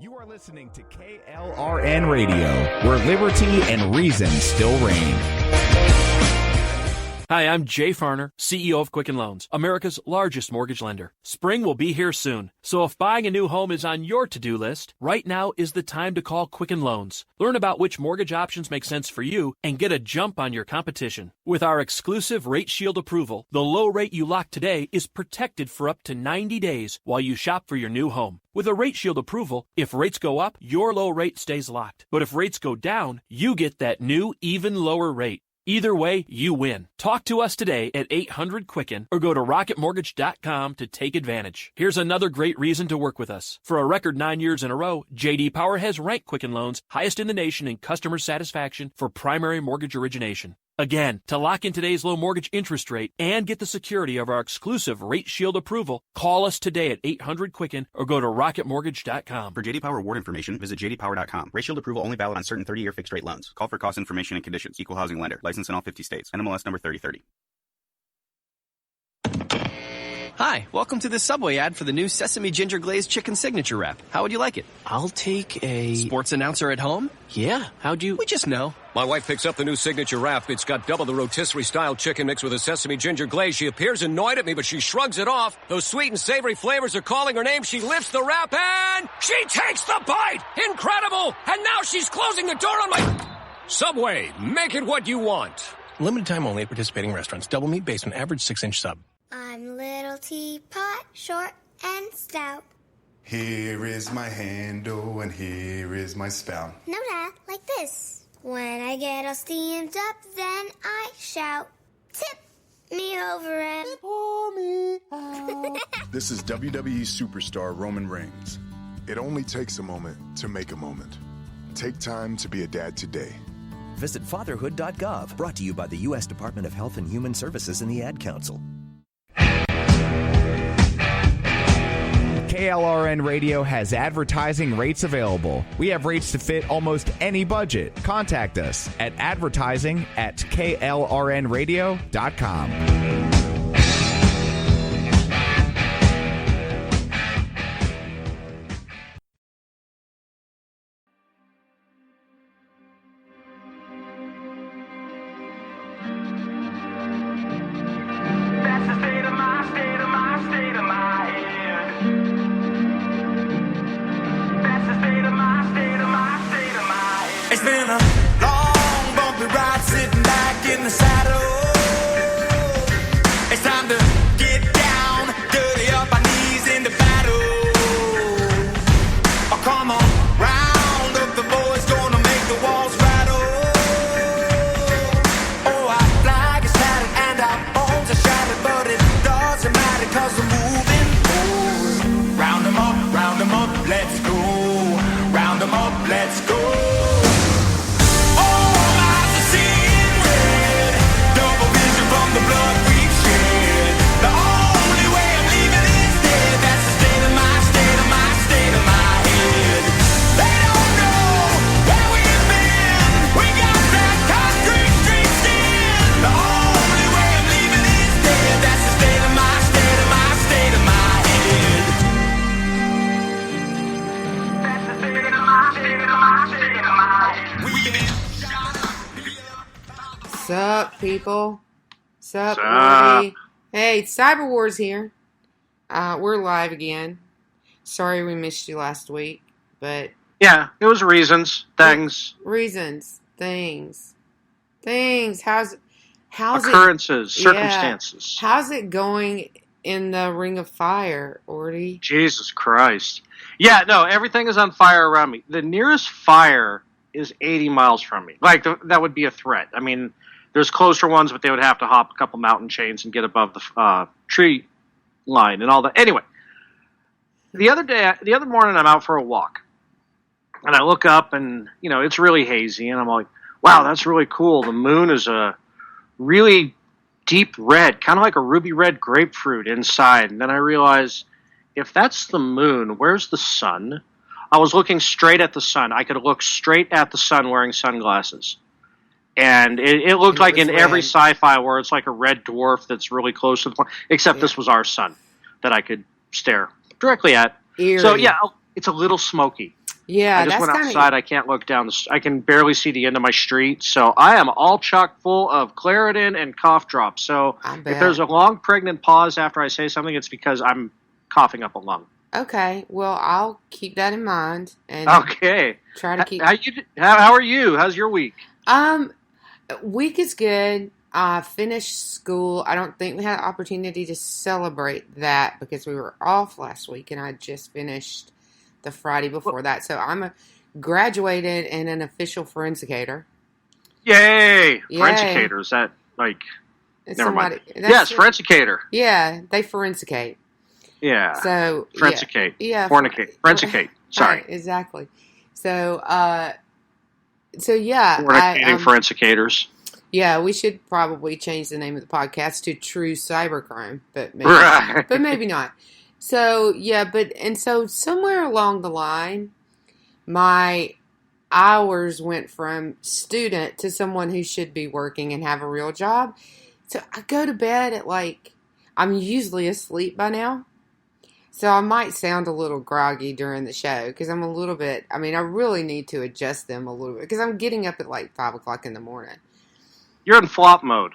You are listening to KLRN Radio, where liberty and reason still reign. Hi, I'm Jay Farner, CEO of Quicken Loans, America's largest mortgage lender. Spring will be here soon, so if buying a new home is on your to-do list, right now is the time to call Quicken Loans. Learn about which mortgage options make sense for you and get a jump on your competition. With our exclusive Rate Shield approval, the low rate you lock today is protected for up to 90 days while you shop for your new home. With a Rate Shield approval, if rates go up, your low rate stays locked. But if rates go down, you get that new, even lower rate. Either way, you win. Talk to us today at 800-QUICKEN or go to rocketmortgage.com to take advantage. Here's another great reason to work with us. For a record 9 years in a row, J.D. Power has ranked Quicken Loans highest in the nation in customer satisfaction for primary mortgage origination. Again, to lock in today's low mortgage interest rate and get the security of our exclusive Rate Shield approval, call us today at 800-QUICKEN or go to rocketmortgage.com. For J.D. Power award information, visit jdpower.com. Rate Shield approval only valid on certain 30-year fixed-rate loans. Call for cost information and conditions. Equal housing lender. License in all 50 states. NMLS number 3030. Hi, welcome to the Subway ad for the new Sesame Ginger Glazed Chicken Signature Wrap. How would you like it? I'll take a... Sports announcer at home? Yeah, how'd you... We just know. My wife picks up the new Signature Wrap. It's got double the rotisserie-style chicken mixed with a sesame ginger glaze. She appears annoyed at me, but she shrugs it off. Those sweet and savory flavors are calling her name. She lifts the wrap and she takes the bite! Incredible! And now she's closing the door on my... Subway, make it what you want. Limited time only at participating restaurants. Double meat based on average 6-inch sub. I'm little teapot, short and stout. Here is my handle and here is my spout. No, Dad, like this. When I get all steamed up, then I shout, tip me over and pour me out. This is WWE superstar Roman Reigns. It only takes a moment to make a moment. Take time to be a dad today. Visit fatherhood.gov, brought to you by the U.S. Department of Health and Human Services and the Ad Council. KLRN Radio has advertising rates available. We have rates to fit almost any budget. Contact us at advertising@klrnradio.com. Sup, people? Sup, Woody? Hey, Cyber Wars here. We're live again. Sorry we missed you last week, but... Yeah, it was reasons, things. Reasons, things. How's Occurrences, circumstances. Yeah. How's it going in the Ring of Fire, Orty? Jesus Christ. Yeah, no, everything is on fire around me. The nearest fire is 80 miles from me. Like, that would be a threat. I mean... There's closer ones, but they would have to hop a couple mountain chains and get above the tree line and all that. Anyway, the other morning, I'm out for a walk, and I look up, and it's really hazy, and I'm like, "Wow, that's really cool." The moon is a really deep red, kind of like a ruby red grapefruit inside. And then I realize, if that's the moon, where's the sun? I was looking straight at the sun. I could look straight at the sun wearing sunglasses. And it looked like in every sci-fi where it's like a red dwarf that's really close to the planet, except this was our sun that I could stare directly at. Eerie. So, yeah, it's a little smoky. Yeah, I just that's went kind outside. of. I can't look down. I can barely see the end of my street. So I am all chock full of Claritin and cough drops. So I if there's bet. a long pregnant pause after I say something, it's because I'm coughing up a lung. Okay, well, I'll keep that in mind and Okay. try to keep. How are you? How's your week? Um, Week is good. Finished school. I don't think we had an opportunity to celebrate that because we were off last week, and I just finished the Friday before that. So I'm graduated and an official forensicator. Yay! Yay. Forensicator. Is that like... It's Never mind. somebody, Yes, forensicator. Yeah, they forensicate. Yeah. So forensicate. Yeah. Fornicate. Forensicate. Sorry. Right, exactly. So yeah, Fornicating forensicators. Yeah, we should probably change the name of the podcast to True Cybercrime, but maybe, Right. but maybe not. So yeah, so somewhere along the line, my hours went from student to someone who should be working and have a real job. So I go to bed at I'm usually asleep by now. So I might sound a little groggy during the show because I'm a little bit, I really need to adjust them a little bit because I'm getting up at 5 o'clock in the morning. You're in flop mode.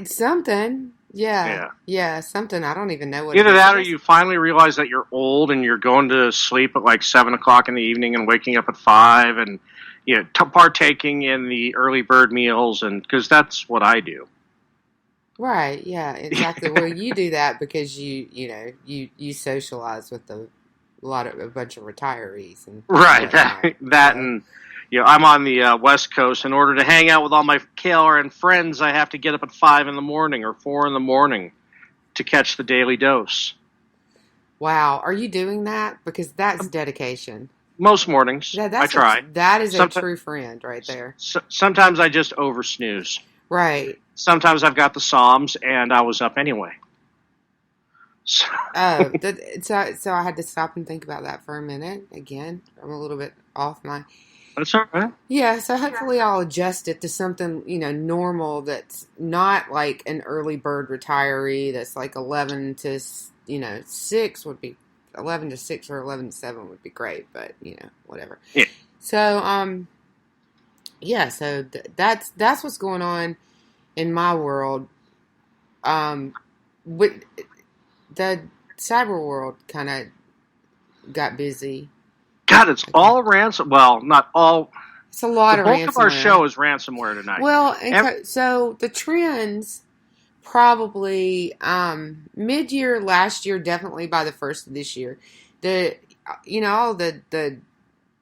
Something. Yeah, something. I don't even know what Either it that or is. you finally realize that you're old and you're going to sleep at 7 o'clock in the evening and waking up at 5 and partaking in the early bird meals, and because that's what I do. Right, yeah, exactly. Well, you do that because you socialize with a bunch of retirees and Right, whatnot. and I'm on the West Coast. In order to hang out with all my KLRN friends, I have to get up at 5 in the morning or 4 in the morning to catch the daily dose. Wow, are you doing that? Because that's dedication. Most mornings, Yeah, I try. That is a true friend right there. Sometimes I just over snooze. Right. Sometimes I've got the Psalms, and I was up anyway. So. So I had to stop and think about that for a minute. Again, I'm a little bit off my... That's all right. Yeah, so hopefully I'll adjust it to something, normal that's not like an early bird retiree that's 11 to, 6 would be... 11 to 6 or 11 to 7 would be great, but, whatever. Yeah. So, so that's what's going on in my world. With the cyber world kind of got busy. God, it's all ransom. Well, not all. It's a lot of ransomware. The bulk of our show is ransomware tonight. Well, so the trends probably mid-year last year, definitely by the first of this year. All the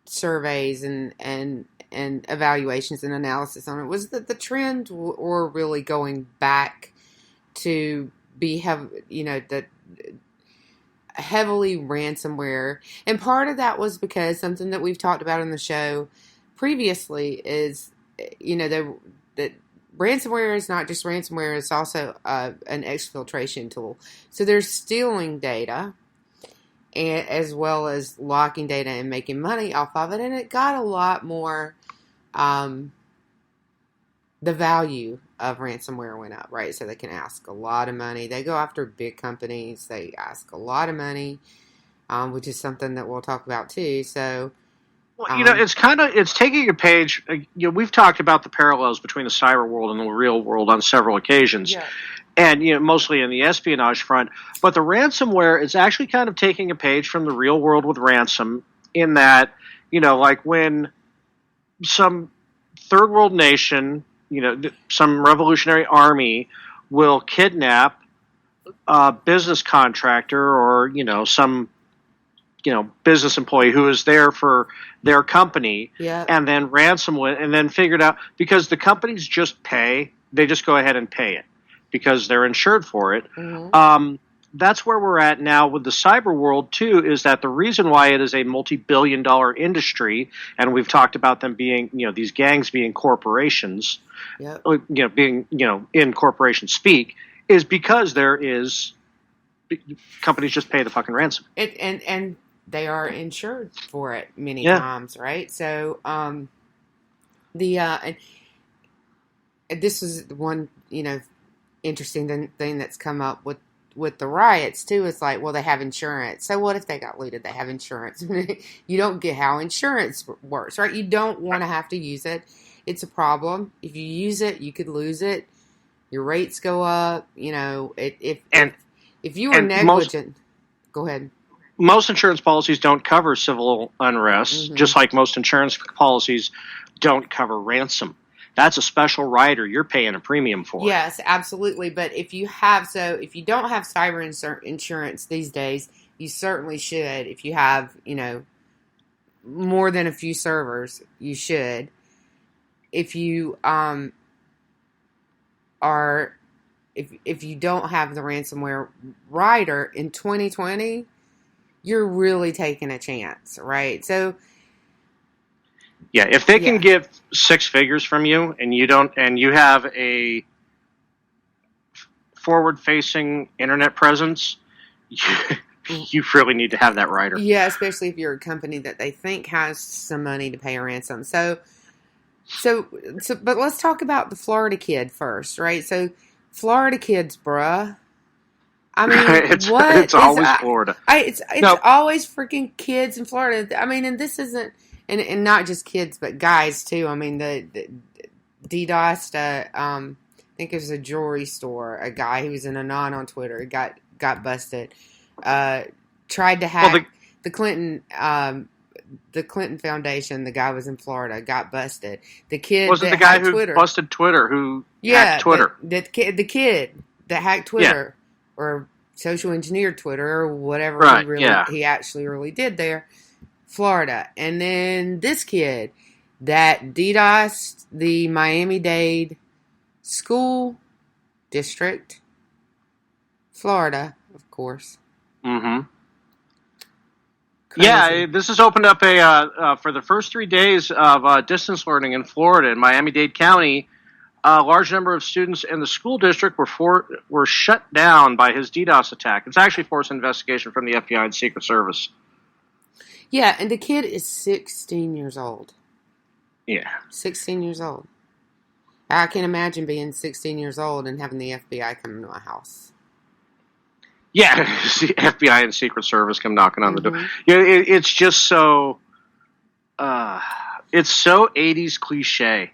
surveys and evaluations and analysis on it was that the trend were really going back to be heavily ransomware, and part of that was because something that we've talked about on the show previously is that ransomware is not just ransomware, it's also an exfiltration tool. So they're stealing data as well as locking data and making money off of it, and it got a lot more the value of ransomware went up, right? So they can ask a lot of money. They go after big companies. They ask a lot of money, which is something that we'll talk about too. So, it's taking a page. We've talked about the parallels between the cyber world and the real world on several occasions. Yeah. And mostly in the espionage front. But the ransomware is actually kind of taking a page from the real world with ransom in that, when some third world nation, some revolutionary army will kidnap a business contractor or, some, business employee who is there for their company and then ransom it and then figured out because the companies just pay, they just go ahead and pay it because they're insured for it. Mm-hmm. That's where we're at now with the cyber world too, is that the reason why it is a multi-billion-dollar industry, and we've talked about them being, these gangs being corporations, being, in corporation speak, is because companies just pay the fucking ransom. And they are insured for it many times, right? So, and this is one, interesting thing that's come up with with the riots too, it's like, well, they have insurance. So what if they got looted? They have insurance. You don't get how insurance works, right? You don't want to have to use it. It's a problem. If you use it, you could lose it. Your rates go up. You know, if you were negligent, go ahead. Most insurance policies don't cover civil unrest, just like most insurance policies don't cover ransom. That's a special rider you're paying a premium for. Yes, absolutely. But if you don't have cyber insurance these days, you certainly should. If you have, more than a few servers, you should. If you if you don't have the ransomware rider in 2020, you're really taking a chance, right? So yeah, if they can get 6 figures from you and you have a forward-facing internet presence, you really need to have that rider. Yeah, especially if you're a company that they think has some money to pay a ransom. So but let's talk about the Florida kid first, right? So Florida kids, bruh. I mean, it's always Florida. It's always freaking kids in Florida. I mean, and this isn't, and not just kids, but guys too. I mean, the DDoSed, I think it was a jewelry store. A guy who was an anon on Twitter got busted. Tried to hack the Clinton Foundation. The guy was in Florida, got busted. The kid wasn't the guy who busted Twitter, who hacked Twitter. The kid that hacked Twitter or social engineered Twitter or whatever he actually really did there. Florida. And then this kid that DDoSed the Miami-Dade school district, Florida, of course. Mm-hmm. Crazy. Yeah, this has opened up for the first 3 days of distance learning in Florida in Miami-Dade County. A large number of students in the school district were shut down by his DDoS attack. It's actually forced investigation from the FBI and Secret Service. Yeah, and the kid is 16 years old. Yeah. 16 years old. I can imagine being 16 years old and having the FBI come to my house. Yeah, the FBI and Secret Service come knocking on the door. Yeah, it's just so... it's so 80s cliche.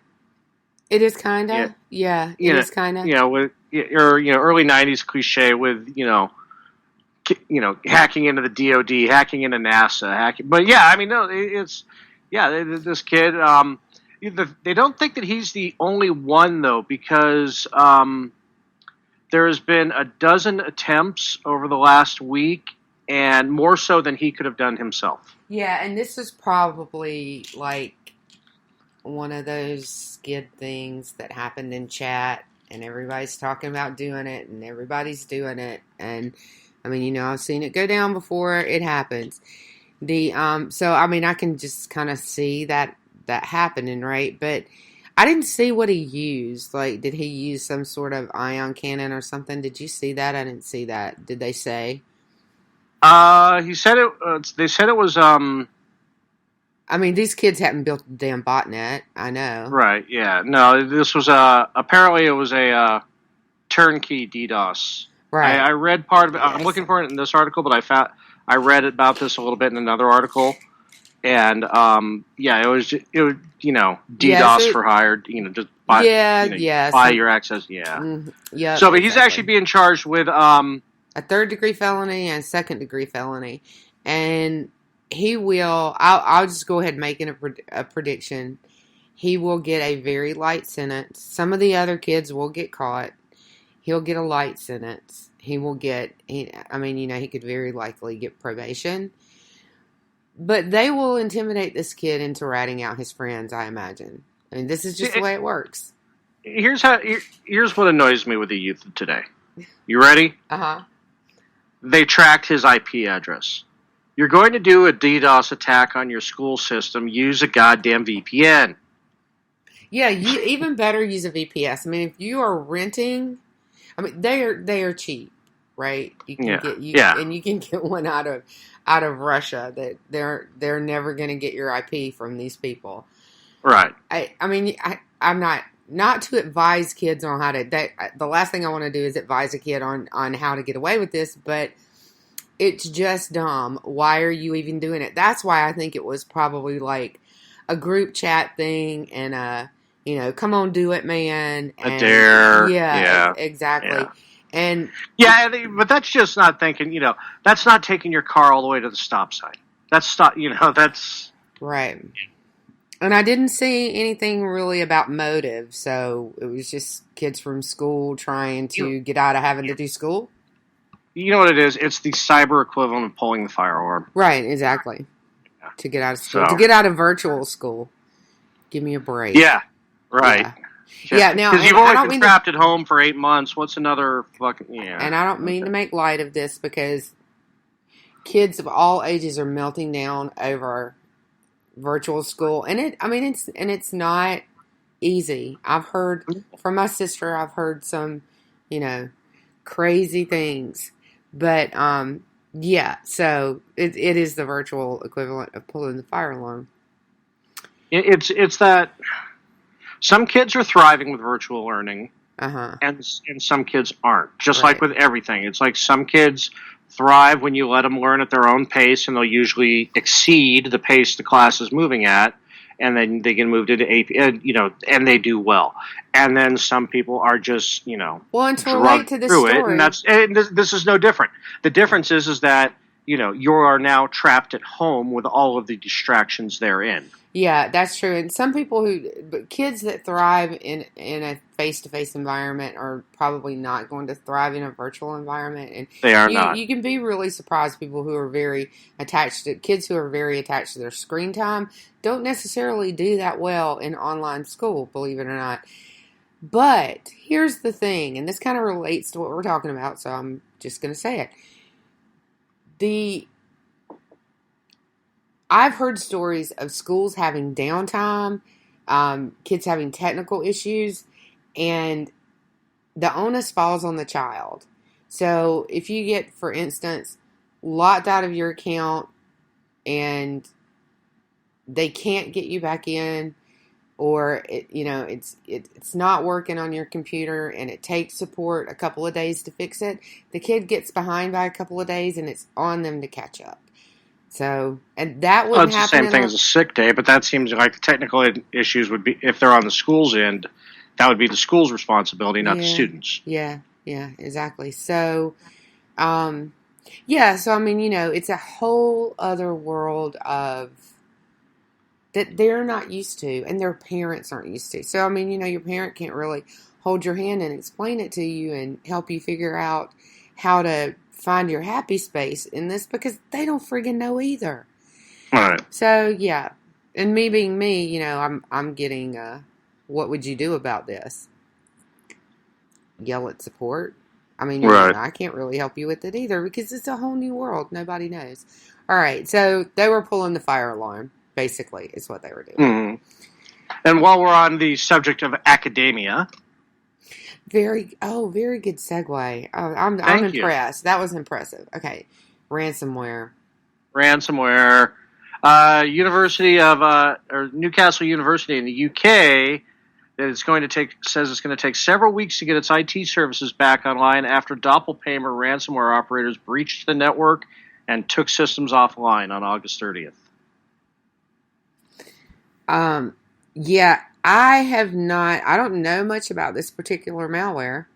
It is kind of? Yeah, it is kind of. With early 90s cliche with, hacking into the DOD, hacking into NASA, But yeah, I mean, no, this kid, they don't think that he's the only one, though, because there has been a dozen attempts over the last week, and more so than he could have done himself. Yeah, and this is probably like one of those skid things that happened in chat, and everybody's talking about doing it, and everybody's doing it, and I mean, I've seen it go down before it happens. So I mean, I can just kind of see that happening, right? But I didn't see what he used. Like, did he use some sort of ion cannon or something? Did you see that? I didn't see that. Did they say? He said it. They said it was. I mean, these kids haven't built a damn botnet. I know. Right. Yeah. No. This was apparently it was a turnkey DDoS. Right. I read part of it. Yes. I'm looking for it in this article, but I read about this a little bit in another article, and it was DDoS for hire. Just buy buy your access. Yeah. Yeah. So, but he's actually being charged with a 3rd-degree felony and 2nd-degree felony, and he will. I'll just go ahead and make a prediction. He will get a very light sentence. Some of the other kids will get caught. He'll get a light sentence. He will get, he could very likely get probation. But they will intimidate this kid into ratting out his friends, I imagine. I mean, this is just the way it works. Here's what annoys me with the youth of today. You ready? Uh-huh. They tracked his IP address. You're going to do a DDoS attack on your school system, use a goddamn VPN. Yeah, you even better use a VPS. I mean, if you are renting... I mean, they are cheap, right? You can and you can get one out of Russia. That they're never going to get your IP from these people, right? I'm not not to advise kids on how to, the last thing I want to do is advise a kid on how to get away with this, but it's just dumb. Why are you even doing it? That's why I think it was probably like a group chat thing and come on, do it, man. And, a dare. Yeah, exactly. Yeah. And but that's just not thinking, that's not taking your car all the way to the stop sign. That's right. And I didn't see anything really about motive, so it was just kids from school trying to get out of having to do school. You know what it is? It's the cyber equivalent of pulling the fire alarm. Right, exactly. Yeah. To get out of school. To get out of virtual school. Give me a break. Yeah, right. Yeah, now... Because you've only been trapped at home for 8 months. What's another fucking... Yeah. And I don't mean to make light of this because kids of all ages are melting down over virtual school, and it's not easy. I've heard from my sister. I've heard some, crazy things, but so it is the virtual equivalent of pulling the fire alarm. It's that some kids are thriving with virtual learning, and some kids aren't. Just like with everything, it's like some kids thrive when you let them learn at their own pace, and they'll usually exceed the pace the class is moving at, and then they get moved into AP, and they do well. And then some people are just, well, to relate to this story, and this is no different. The difference is that you are now trapped at home with all of the distractions therein. Yeah, that's true. And some people kids that thrive in a face-to-face environment are probably not going to thrive in a virtual environment. And they are not. You can be really surprised. People who are very attached to kids who are very attached to their screen time don't necessarily do that well in online school, believe it or not. But here's the thing, and this kind of relates to what we're talking about, so I'm just going to say it. I've heard stories of schools having downtime, kids having technical issues, and the onus falls on the child. So if you get, for instance, locked out of your account and they can't get you back in, or it's not working on your computer and it takes support a couple of days to fix it, the kid gets behind by a couple of days and it's on them to catch up. So, and that wouldn't happen. It's the same thing as a sick day, but that seems like the technical issues would be, if they're on the school's end, that would be the school's responsibility, not the students. Yeah, exactly. So, it's a whole other world of that they're not used to, and their parents aren't used to. So, your parent can't really hold your hand and explain it to you and help you figure out how to find your happy space in this because they don't friggin' know either. All right. So, yeah. And me being me, I'm getting, what would you do about this? Yell at support? I can't really help you with it either because it's a whole new world. Nobody knows. All right. So, they were pulling the fire alarm, basically, is what they were doing. Mm-hmm. And while we're on the subject of academia... Very good segue. Oh, I'm impressed. That was impressive. Okay, ransomware. University of Newcastle University in the UK says it's going to take several weeks to get its IT services back online after doppelganger ransomware operators breached the network and took systems offline on August 30th. Yeah. I don't know much about this particular malware.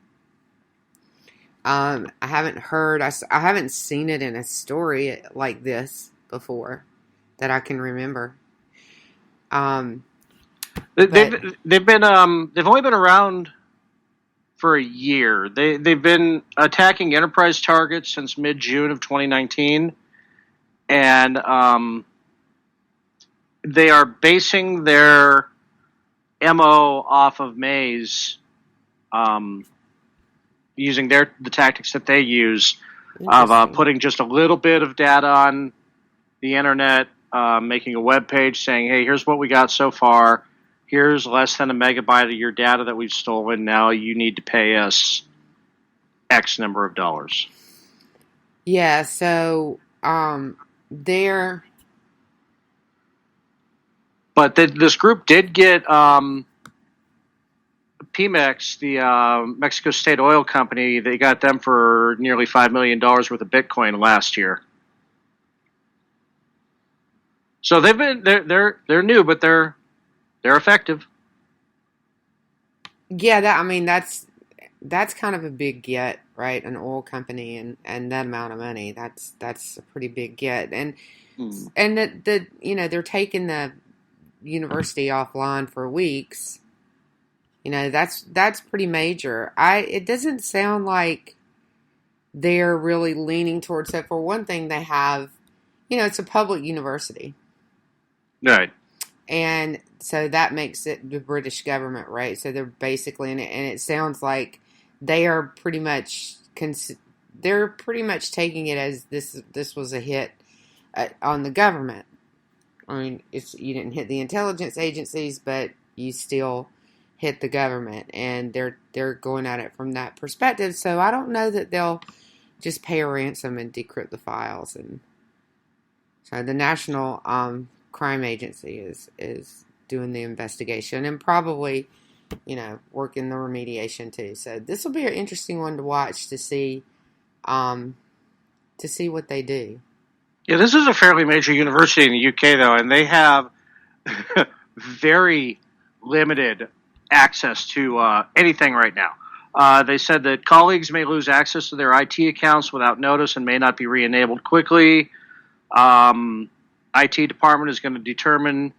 I haven't heard, I haven't seen it in a story like this before that I can remember. They've only been around for a year. They've been attacking enterprise targets since mid-June of 2019, and they are basing their MO off of Maze, using the tactics that they use of putting just a little bit of data on the internet, making a web page saying, hey, here's what we got so far. Here's less than a megabyte of your data that we've stolen. Now you need to pay us X number of dollars. Yeah, so they're... But this group did get Pemex, the Mexico State Oil Company, they got them for nearly $5 million worth of Bitcoin last year. So they're new, but they're effective. Yeah, that's kind of a big get, right? An oil company and that amount of money. That's a pretty big get. And the they're taking the university offline for weeks. That's pretty major. It doesn't sound like they're really leaning towards that. For one thing, they have, it's a public university. Right. And so that makes it the British government, right? So they're basically in it, and it sounds like they are pretty much taking it as this was a hit on the government. I mean, you didn't hit the intelligence agencies, but you still hit the government, and they're going at it from that perspective. So I don't know that they'll just pay a ransom and decrypt the files. And so the National Crime Agency is doing the investigation and probably, working the remediation too. So this will be an interesting one to watch to see what they do. Yeah, this is a fairly major university in the UK, though, and they have very limited access to anything right now. They said that colleagues may lose access to their IT accounts without notice and may not be re-enabled quickly. IT department is going to determine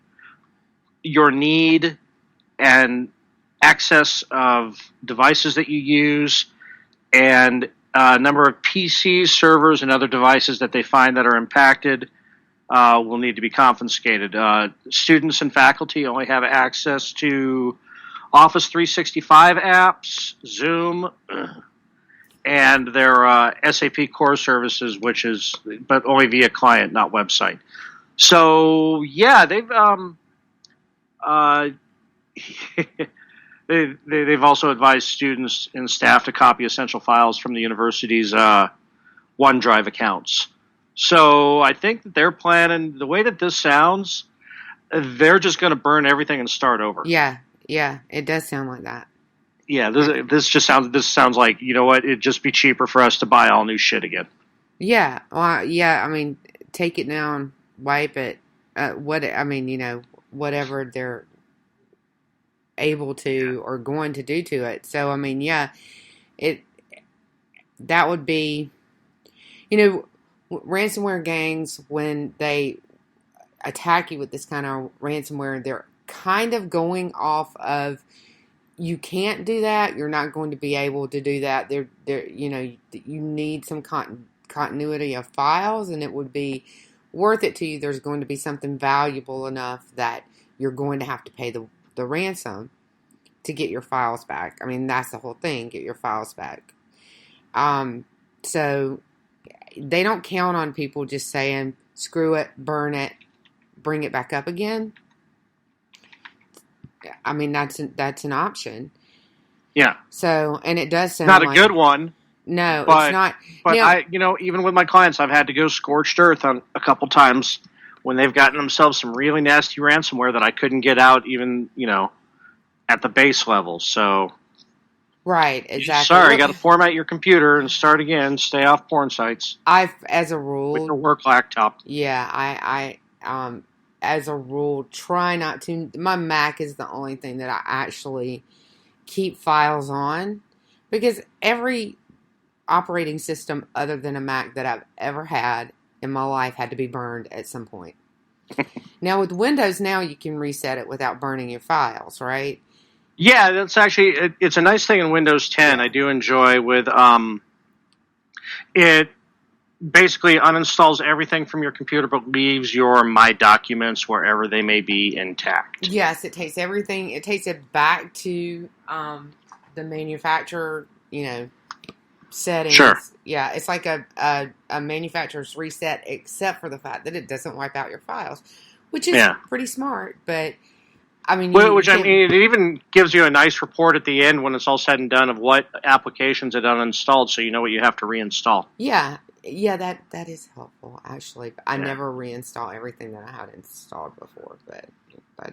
your need and access of devices that you use and number of PCs, servers, and other devices that they find that are impacted will need to be confiscated. Students and faculty only have access to Office 365 apps, Zoom, and their SAP core services, but only via client, not website. So yeah, they've they've also advised students and staff to copy essential files from the university's OneDrive accounts. So I think that they're planning, the way that this sounds, they're just going to burn everything and start over. Yeah, it does sound like that. Yeah, this sounds like, you know what, it'd just be cheaper for us to buy all new shit again. Yeah, well, yeah, I mean, take it down, wipe it, whatever they're able to or going to do to it. So, I mean, yeah, that would be, ransomware gangs, when they attack you with this kind of ransomware, they're kind of going off of, you can't do that, you're not going to be able to do that. You need some continuity of files, and it would be worth it to you. There's going to be something valuable enough that you're going to have to pay the ransom to get your files back. I mean, that's the whole thing, get your files back. So they don't count on people just saying, screw it, burn it, bring it back up again. I mean, that's an option. Yeah. So, and it does sound not a like, good one. No, but, it's not. But even with my clients, I've had to go scorched earth on a couple times when they've gotten themselves some really nasty ransomware that I couldn't get out even, at the base level. So, right, exactly. Sorry, you got to format your computer and start again. Stay off porn sites. As a rule, with your work laptop. Yeah, I as a rule, try not to. My Mac is the only thing that I actually keep files on, because every operating system other than a Mac that I've ever had in my life had to be burned at some point. Now with Windows, now you can reset it without burning your files, right? Yeah, that's actually, it's a nice thing in Windows 10. I do enjoy with it basically uninstalls everything from your computer but leaves your My Documents wherever they may be intact. Yes, it takes everything. It takes it back to the manufacturer, settings. Sure. Yeah, it's like a manufacturer's reset, except for the fact that it doesn't wipe out your files, which is pretty smart. But I mean, it even gives you a nice report at the end when it's all said and done of what applications it uninstalled, so you know what you have to reinstall. Yeah, Yeah, that is helpful, actually. I never reinstall everything that I had installed before, but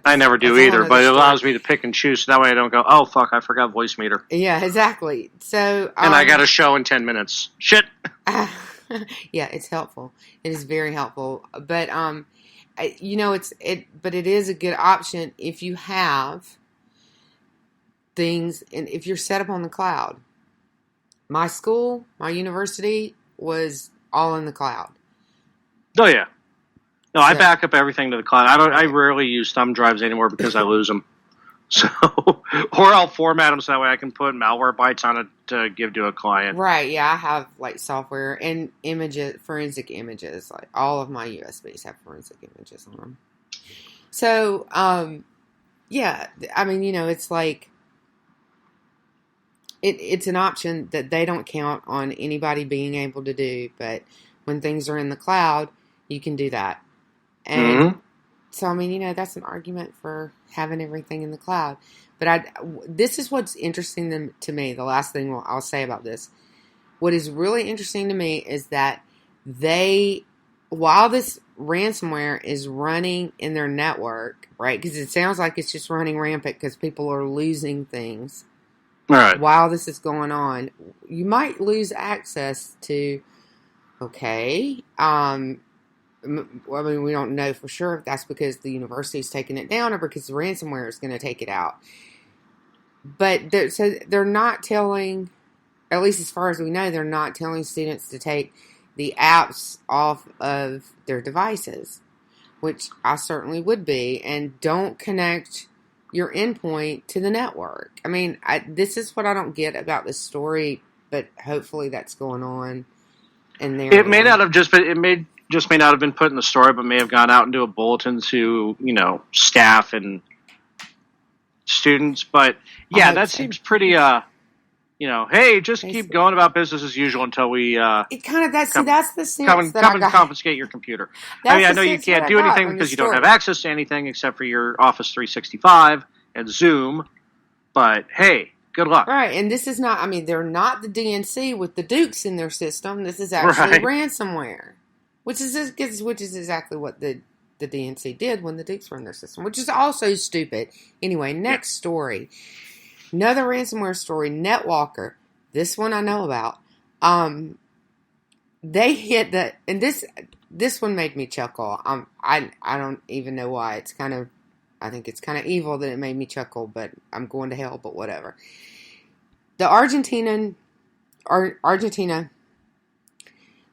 I never do either, but it allows me to pick and choose. So that way I don't go, oh, fuck, I forgot voice meter. Yeah, exactly. So, and I got a show in 10 minutes. Shit. Yeah, it's helpful. It is very helpful. But, but it is a good option if you have things, and if you're set up on the cloud. My school, my university was all in the cloud. Oh, yeah. No, I back up everything to the cloud. I rarely use thumb drives anymore because I lose them. So, or I'll format them so that way I can put malware bytes on it to give to a client. Right. Yeah, I have like software and images, forensic images. Like all of my USBs have forensic images on them. So, yeah, I mean, it's like it's an option that they don't count on anybody being able to do, but when things are in the cloud, you can do that. And so, I mean, that's an argument for having everything in the cloud. But this is what's interesting to me. The last thing I'll say about this. What is really interesting to me is that while this ransomware is running in their network, right? Because it sounds like it's just running rampant because people are losing things. Right. While this is going on, you might lose access to, I mean, we don't know for sure if that's because the university is taking it down or because the ransomware is going to take it out. But they're not telling, at least as far as we know, they're not telling students to take the apps off of their devices, which I certainly would be, and don't connect your endpoint to the network. I mean, this is what I don't get about this story, but hopefully that's going on in there. It may not have just been, may not have been put in the story, but may have gone out into a bulletin to, staff and students. But yeah, that seems pretty, hey, just keep going about business as usual until we, it kind of, that's the sense come and confiscate your computer. I mean, I know you can't do anything because you don't have access to anything except for your Office 365 and Zoom, but hey, good luck. Right, and this is not, I mean, they're not the DNC with the Dukes in their system. This is actually ransomware. Which is exactly what the DNC did when the Dukes were in their system, which is also stupid. Anyway, next story. Another ransomware story, NetWalker. This one I know about. They hit and this one made me chuckle. I don't even know why. I think it's kind of evil that it made me chuckle, but I'm going to hell, but whatever. The Argentina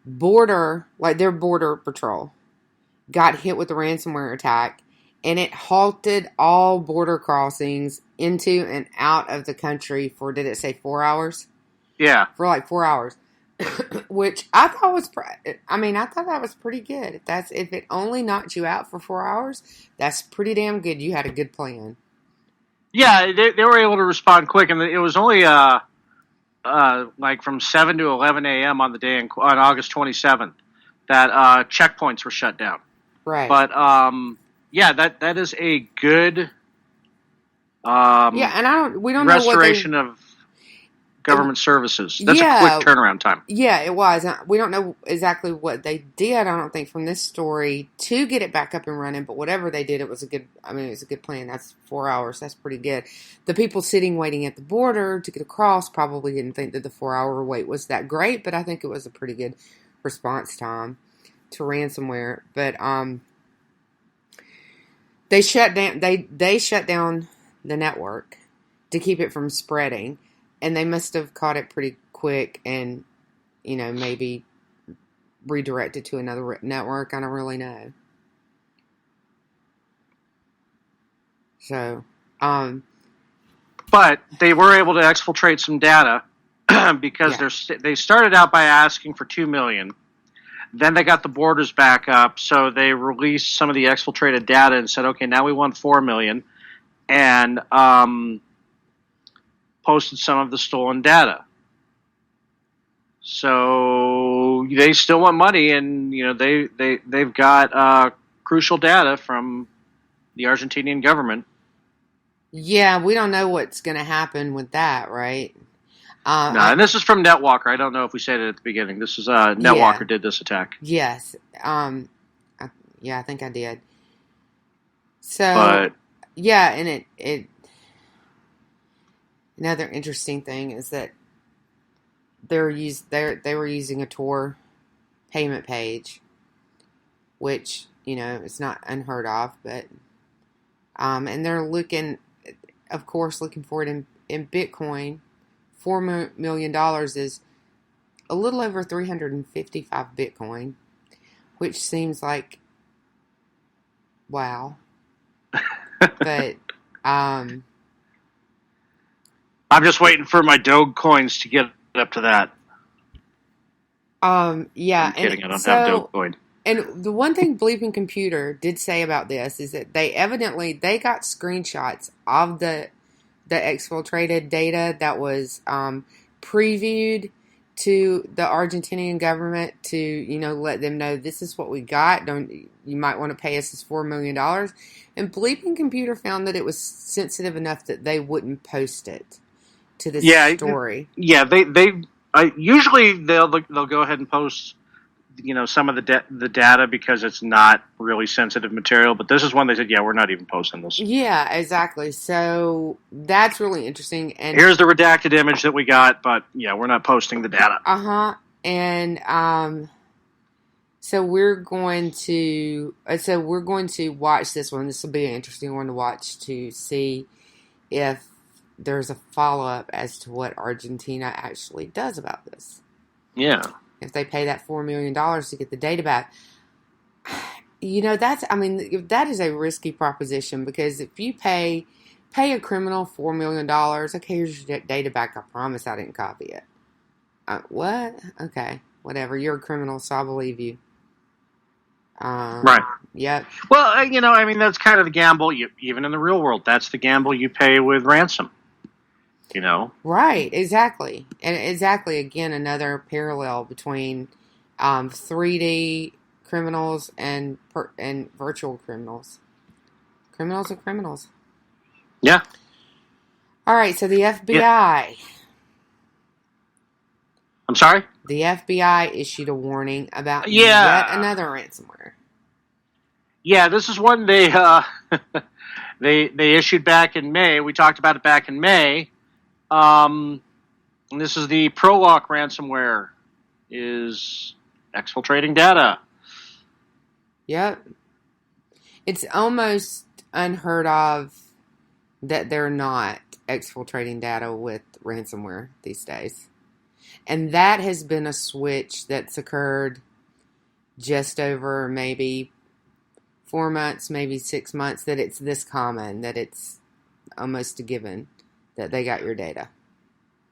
border patrol got hit with a ransomware attack, and it halted all border crossings into and out of the country for, did it say 4 hours? Yeah. For like 4 hours. Which I thought was, I thought that was pretty good. If it only knocked you out for 4 hours, that's pretty damn good. You had a good plan. Yeah, they were able to respond quick, and it was only, like from 7 to 11 a.m. on the day on August 27th that checkpoints were shut down. Right. But yeah, that is a good and we don't know restoration of government services. That's a quick turnaround time. Yeah, it was. We don't know exactly what they did, I don't think, from this story to get it back up and running, but whatever they did, it was a good plan. That's 4 hours. That's pretty good. The people waiting at the border to get across probably didn't think that the 4 hour wait was that great, but I think it was a pretty good response time to ransomware. But they shut down the network to keep it from spreading. And they must have caught it pretty quick and, maybe redirected to another network. I don't really know. So, but they were able to exfiltrate some data because they started out by asking for 2 million. Then they got the borders back up, so they released some of the exfiltrated data and said, okay, now we want 4 million. And posted some of the stolen data. So they still want money, and they've got crucial data from the Argentinian government. Yeah, we don't know what's going to happen with that, right? And this is from NetWalker. I don't know if we said it at the beginning. This is NetWalker did this attack. Yes. I think I did. So, and it another interesting thing is that they were using a Tor payment page, which, it's not unheard of, but and they're looking for it in Bitcoin. $4 million is a little over 355 Bitcoin, which seems like wow. But I'm just waiting for my Doge coins to get up to that. Yeah. I'm kidding. I don't have Dogecoin. And the one thing Bleeping Computer did say about this is that they got screenshots of the exfiltrated data that was previewed to the Argentinian government to, let them know this is what we got. You might want to pay us this $4 million. And Bleeping Computer found that it was sensitive enough that they wouldn't post it to this story. Yeah, they usually they'll go ahead and post some of the data because it's not really sensitive material. But this is one they said, we're not even posting this. Yeah, exactly. So that's really interesting. And here's the redacted image that we got, but we're not posting the data. And so we're going to watch this one. This will be an interesting one to watch to see if there's a follow-up as to what Argentina actually does about this. Yeah. If they pay that $4 million to get the data back. That is a risky proposition because if you pay a criminal $4 million, okay, here's your data back. I promise I didn't copy it. What? Okay, whatever. You're a criminal, so I believe you. Right. Yep. Well, that's kind of the gamble. Even in the real world, that's the gamble you pay with ransom. Right, exactly. And exactly, again, another parallel between 3D criminals and virtual criminals. Criminals are criminals. Yeah. All right, so the FBI. I'm sorry? The FBI issued a warning about yet another ransomware. Yeah, this is one they issued back in May. We talked about it back in May. And this is the Prolock ransomware is exfiltrating data. Yep. It's almost unheard of that they're not exfiltrating data with ransomware these days. And that has been a switch that's occurred just over maybe 4 months, maybe 6 months, that it's this common, that it's almost a given that they got your data.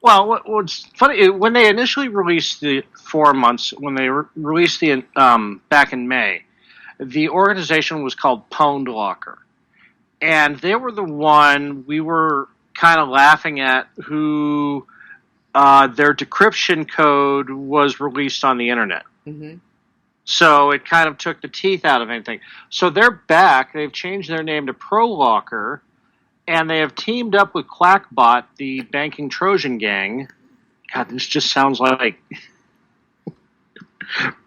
Well, what's funny, when they initially released the 4 months, when they released the back in May, the organization was called Pwned Locker. And they were the one we were kind of laughing at who their decryption code was released on the internet. Mm-hmm. So it kind of took the teeth out of anything. So they're back. They've changed their name to ProLocker. And they have teamed up with Clackbot, the banking Trojan gang. God, this just sounds like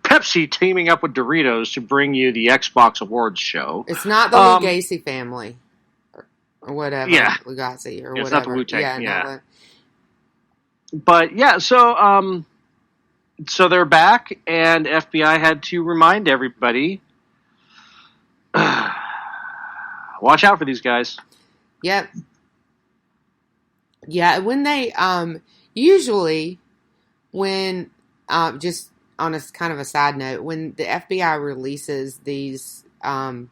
Pepsi teaming up with Doritos to bring you the Xbox Awards show. It's not the Lugacy family. Or whatever. Yeah. Lugacy or it's whatever. Not the Wu-Tang. Yeah. But yeah, so they're back, and FBI had to remind everybody, watch out for these guys. Yep. Yeah, when they usually when just on a kind of a side note, when the FBI releases these and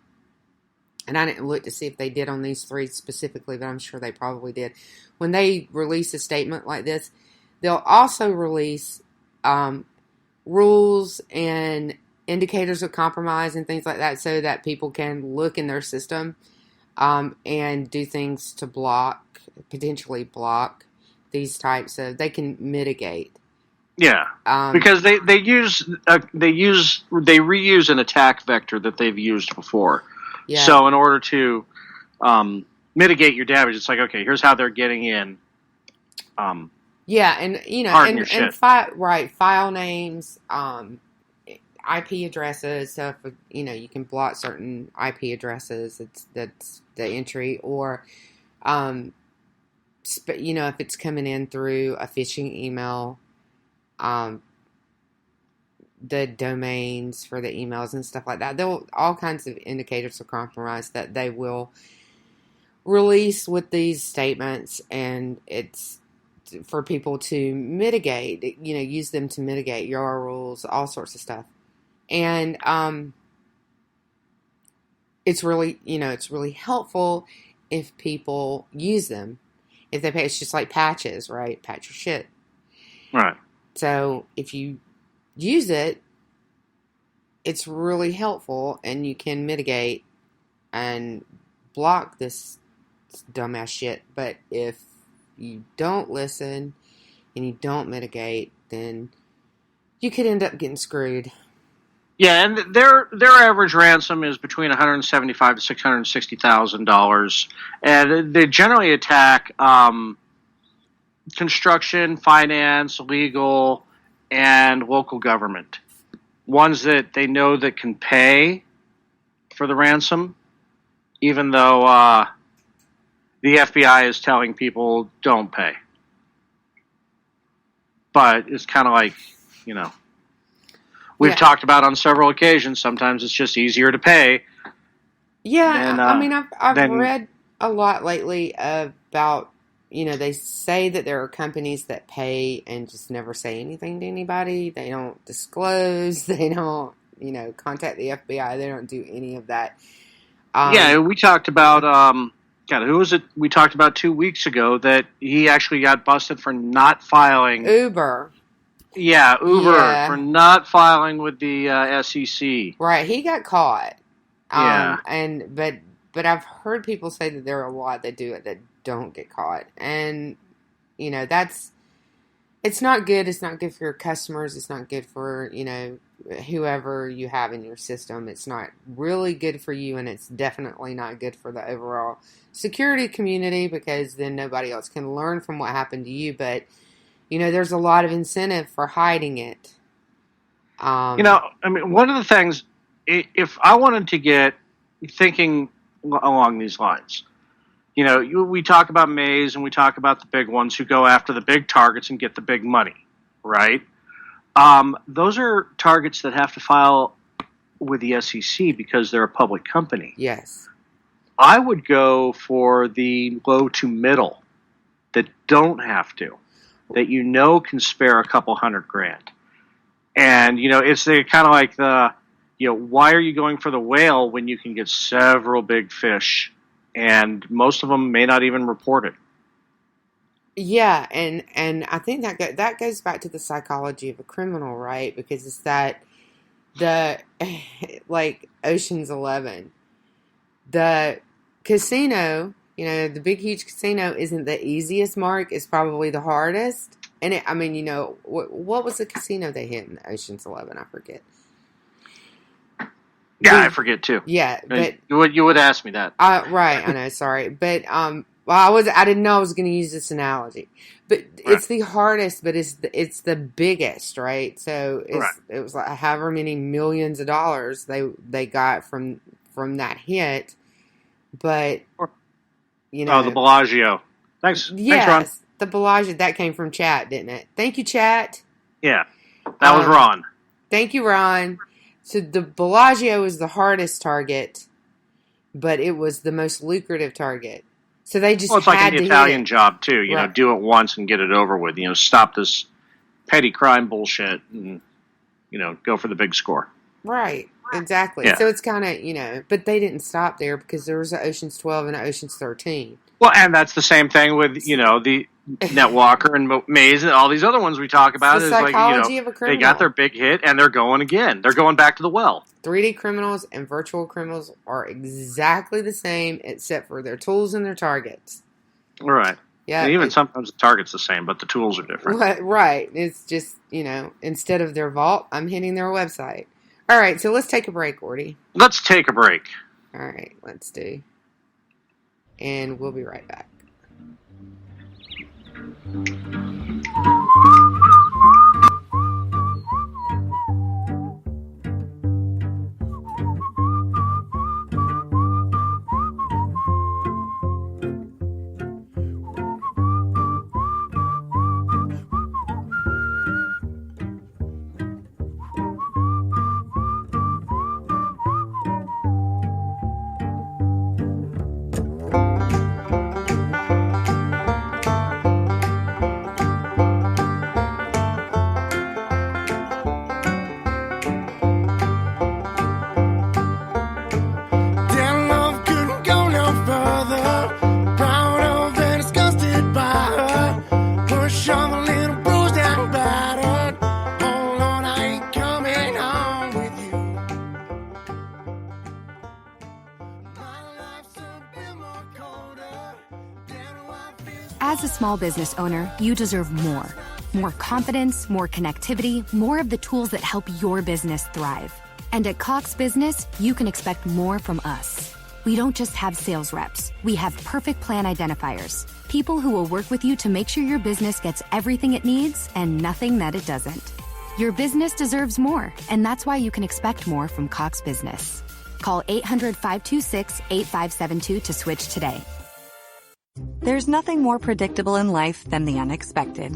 I didn't look to see if they did on these three specifically, but I'm sure they probably did. When they release a statement like this, they'll also release rules and indicators of compromise and things like that so that people can look in their system and do things to potentially block these types of, they can mitigate. Yeah, because they reuse an attack vector that they've used before. Yeah. So in order to mitigate your damage, it's like, okay, here's how they're getting in. Yeah, and you know, Pardon your shit. file names, IP addresses. So if you know, you can block certain IP addresses. That's the entry, or you know, if it's coming in through a phishing email, the domains for the emails and stuff like that. They'll all kinds of indicators of compromise that they will release with these statements, and it's for people to mitigate, you know, use them to mitigate your rules, all sorts of stuff. And it's really, you know, it's really helpful if people use them. If they pay, it's just like patches, right? Patch your shit. Right. So if you use it, it's really helpful, and you can mitigate and block this dumbass shit. But if you don't listen and you don't mitigate, then you could end up getting screwed. Yeah, and their average ransom is between $175,000 to $660,000, and they generally attack construction, finance, legal, and local government. Ones that they know that can pay for the ransom, even though the FBI is telling people don't pay. But it's kind of like, you know, we've talked about on several occasions, sometimes it's just easier to pay. Yeah, I mean, I've read a lot lately about, you know, they say that there are companies that pay and just never say anything to anybody. They don't disclose. They don't, you know, contact the FBI. They don't do any of that. Yeah, we talked about, God, who was it we talked about 2 weeks ago that he actually got busted for not filing. Uber. Yeah, Uber for not filing with the SEC. Right, he got caught. Yeah. But I've heard people say that there are a lot that do it that don't get caught. And, you know, it's not good. It's not good for your customers. It's not good for, you know, whoever you have in your system. It's not really good for you, and it's definitely not good for the overall security community, because then nobody else can learn from what happened to you. But, you know, there's a lot of incentive for hiding it. You know, I mean, one of the things, if I wanted to get thinking along these lines, you know, we talk about Maze and we talk about the big ones who go after the big targets and get the big money, right? Those are targets that have to file with the SEC because they're a public company. Yes. I would go for the low to middle that don't have to, that you know can spare a couple $100,000. And, you know, it's kind of like the, you know, why are you going for the whale when you can get several big fish? And most of them may not even report it. Yeah, and I think that goes back to the psychology of a criminal, right? Because it's that like Ocean's 11, the casino, you know, the big huge casino isn't the easiest mark; it's probably the hardest. And I mean, you know, what was the casino they hit in Ocean's 11? I forget. Yeah, I forget too. Yeah, but you would ask me that. Right, I know. Sorry, but well, I didn't know I was going to use this analogy, but right. It's the hardest, but it's the biggest, right? So it was like however many millions of dollars they got from that hit, but you know, the Bellagio. Thanks. Yes, Thanks, Ron. The Bellagio, that came from chat, didn't it? Thank you, chat. Yeah, that was Ron. Thank you, Ron. So the Bellagio was the hardest target, but it was the most lucrative target. So they just it's like an Italian job too. You know, do it once and get it over with. You know, stop this petty crime bullshit and, you know, go for the big score. Right. Exactly. Yeah. So it's kind of, you know, but they didn't stop there because there was an Ocean's 12 and an Ocean's 13. Well, and that's the same thing with, you know, the Netwalker and Maze and all these other ones we talk about. It's the psychology of a criminal. They got their big hit and they're going again. They're going back to the well. 3D criminals and virtual criminals are exactly the same except for their tools and their targets. Right. Yeah. And even sometimes the target's the same, but the tools are different. Right. It's just, you know, instead of their vault, I'm hitting their website. All right, so let's take a break, Orty. Let's take a break. All right, let's do. And we'll be right back. As a small business owner, you deserve more. More confidence, more connectivity, more of the tools that help your business thrive. And at Cox Business, you can expect more from us. We don't just have sales reps. We have perfect plan identifiers. People who will work with you to make sure your business gets everything it needs and nothing that it doesn't. Your business deserves more, and that's why you can expect more from Cox Business. Call 800-526-8572 to switch today. There's nothing more predictable in life than the unexpected.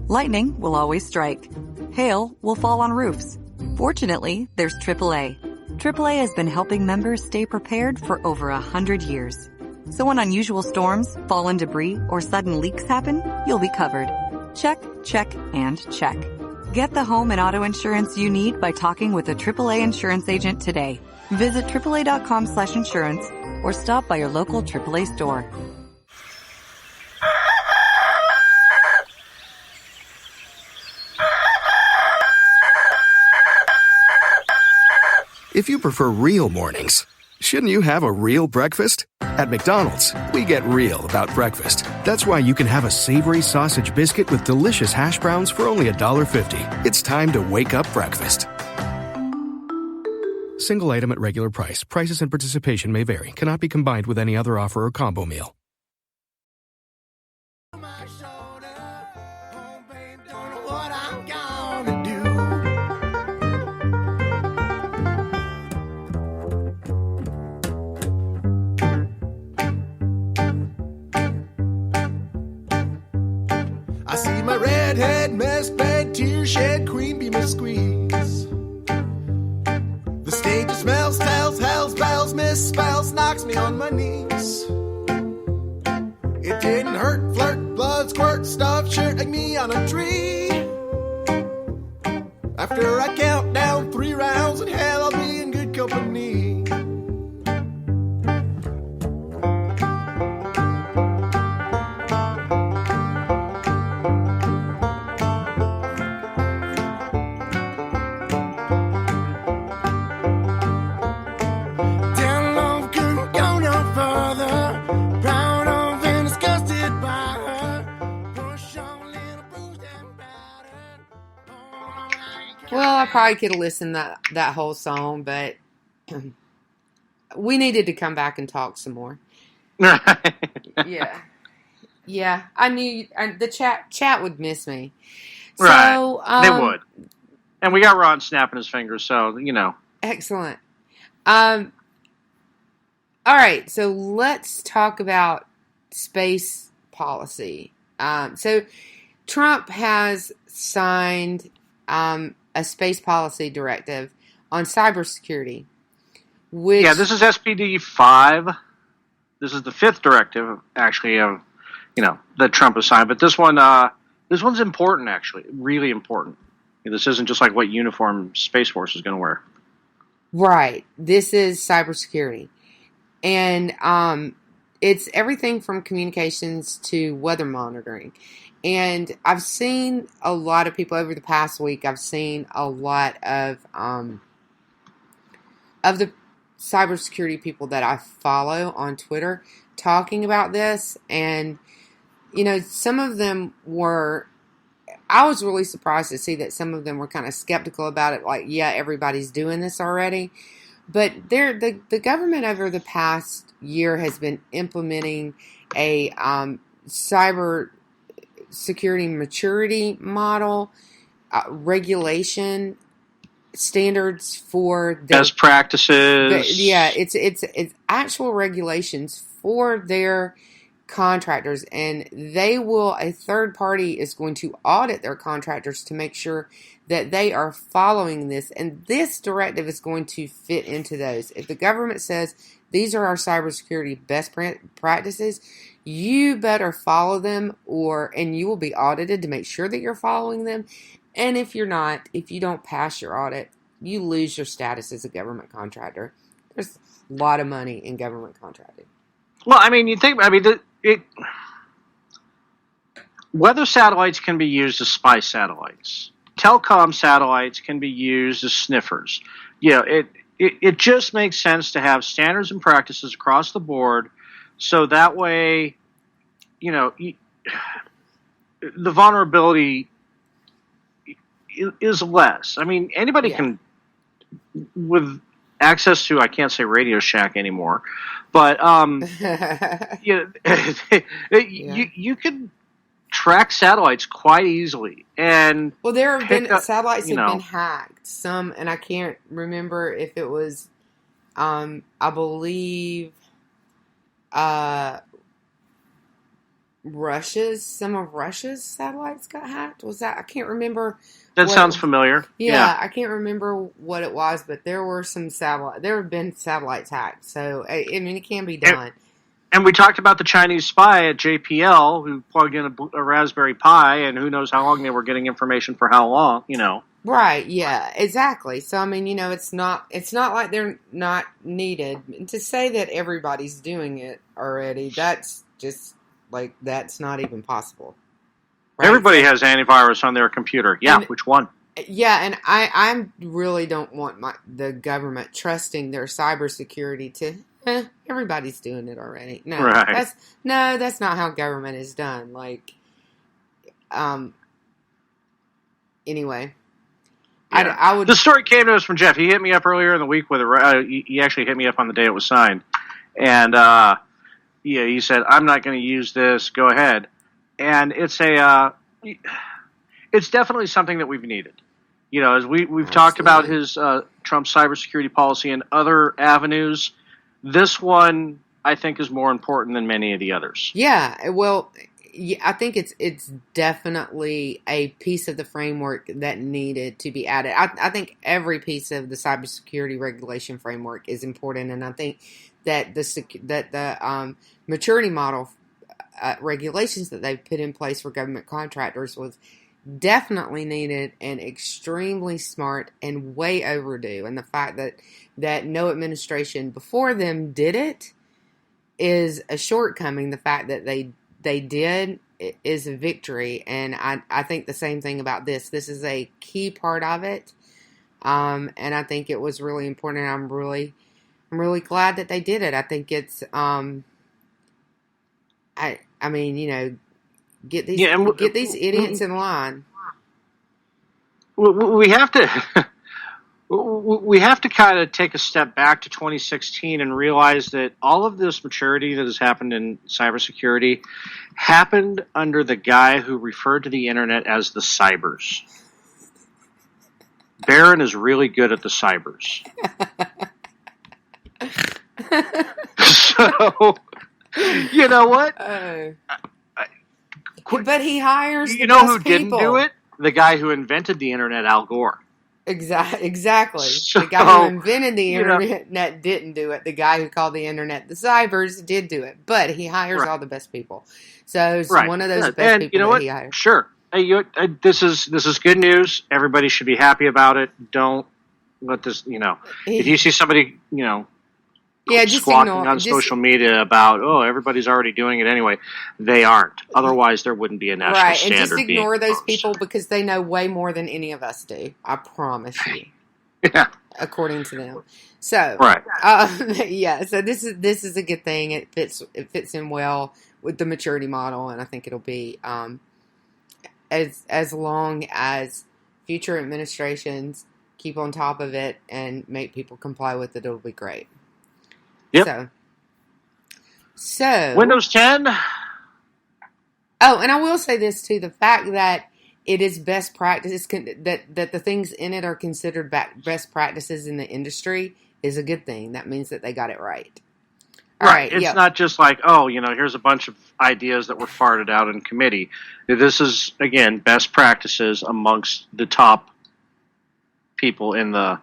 Lightning will always strike. Hail will fall on roofs. Fortunately, there's AAA. AAA has been helping members stay prepared for over 100 years. So when unusual storms, fallen debris, or sudden leaks happen, you'll be covered. Check, check, and check. Get the home and auto insurance you need by talking with a AAA insurance agent today. Visit AAA.com/insurance or stop by your local AAA store. If you prefer real mornings, shouldn't you have a real breakfast? At McDonald's, we get real about breakfast. That's why you can have a savory sausage biscuit with delicious hash browns for only $1.50. It's time to wake up breakfast. Single item at regular price. Prices and participation may vary. Cannot be combined with any other offer or combo meal. I see my redhead, mess bed, tear shed, queen bee must squeeze. The stage smells, tells, hells, bells, misspells, knocks me on my knees. It didn't hurt, flirt, blood, squirt, stuff, shirt like me on a tree. After I count down 3 rounds in hell, I'll be in good company. Well, I probably could have listened to that whole song, but we needed to come back and talk some more. Yeah. I knew the chat would miss me. Right. So, they would. And we got Ron snapping his fingers, so, you know. Excellent. All right, so let's talk about space policy. So Trump has signed a space policy directive on cybersecurity. Which, yeah, this is SPD 5. This is the 5th directive, actually, that Trump has signed. But this one's important, actually, really important. This isn't just like what uniform Space Force is going to wear. Right. This is cybersecurity. And it's everything from communications to weather monitoring. And I've seen a lot of people over the past week. I've seen a lot of the cybersecurity people that I follow on Twitter talking about this. And, some of them were, I was really surprised to see that some of them were kind of skeptical about it. Like, yeah, everybody's doing this already. But the government over the past year has been implementing a cyber security maturity model, regulation standards for best practices. It's actual regulations for their contractors, and a third party is going to audit their contractors to make sure that they are following this, and this directive is going to fit into those. If the government says these are our cybersecurity best practices, you better follow them, and you will be audited to make sure that you're following them. And if you're not, if you don't pass your audit, you lose your status as a government contractor. There's a lot of money in government contracting. Well, weather satellites can be used as spy satellites. Telecom satellites can be used as sniffers. It just makes sense to have standards and practices across the board, so that way, the vulnerability is less. I mean, anybody can, with access to, I can't say Radio Shack anymore, but you could track satellites quite easily. And there have been satellites have been hacked. Some, and I can't remember if it was, I believe, some of Russia's satellites got hacked. Was that? I can't remember. That sounds familiar. Yeah, I can't remember what it was, but there were there have been satellites hacked. So, I mean, it can be done. And we talked about the Chinese spy at JPL who plugged in a Raspberry Pi, and who knows how long they were getting information for how long, Right, yeah, exactly. So, I mean, it's not like they're not needed. And to say that everybody's doing it already, that's just, that's not even possible. Right? Everybody has antivirus on their computer. Yeah, which one? Yeah, and I really don't want the government trusting their cybersecurity to, everybody's doing it already. No, right. That's not how government is done. Anyway. Yeah. I would. The story came to us from Jeff. He hit me up earlier in the week with he actually hit me up on the day it was signed. And, he said, I'm not going to use this. Go ahead. And it's it's definitely something that we've needed. As we've talked about his Trump's cybersecurity policy and other avenues, this one I think is more important than many of the others. Yeah, well, I think it's definitely a piece of the framework that needed to be added. I think every piece of the cybersecurity regulation framework is important, and I think that the maturity model regulations that they put in place for government contractors was definitely needed and extremely smart and way overdue. And the fact that no administration before them did it is a shortcoming. The fact that they did is a victory. And I think the same thing about this. This is a key part of it. And I think it was really important. I'm really glad that they did it. I think it's, I mean, get these idiots in line. We have to we have to kind of take a step back to 2016 and realize that all of this maturity that has happened in cybersecurity happened under the guy who referred to the internet as the cybers. Barron is really good at the cybers. So, you know what? But he hires the You know who best people. didn't do it? The guy who invented the internet, Al Gore. Exactly. So, the guy who invented the internet didn't do it. The guy who called the internet the cybers did do it. But he hires all the best people. So it's one of those best people that he hires. Sure. This is good news. Everybody should be happy about it. Don't let this, if you see somebody, just squawking on social media about, everybody's already doing it anyway. They aren't. Otherwise, there wouldn't be a national standard. And just ignore those people because they know way more than any of us do. I promise you. Yeah. According to them. So, so this is a good thing. It fits in well with the maturity model, and I think it'll be as long as future administrations keep on top of it and make people comply with it, it'll be great. Yep. So Windows 10. Oh, and I will say this too: the fact that it is best practices, that the things in it are considered best practices in the industry, is a good thing. That means that they got it right. Right. It's not just like, here's a bunch of ideas that were farted out in committee. This is, again, best practices amongst the top people in the...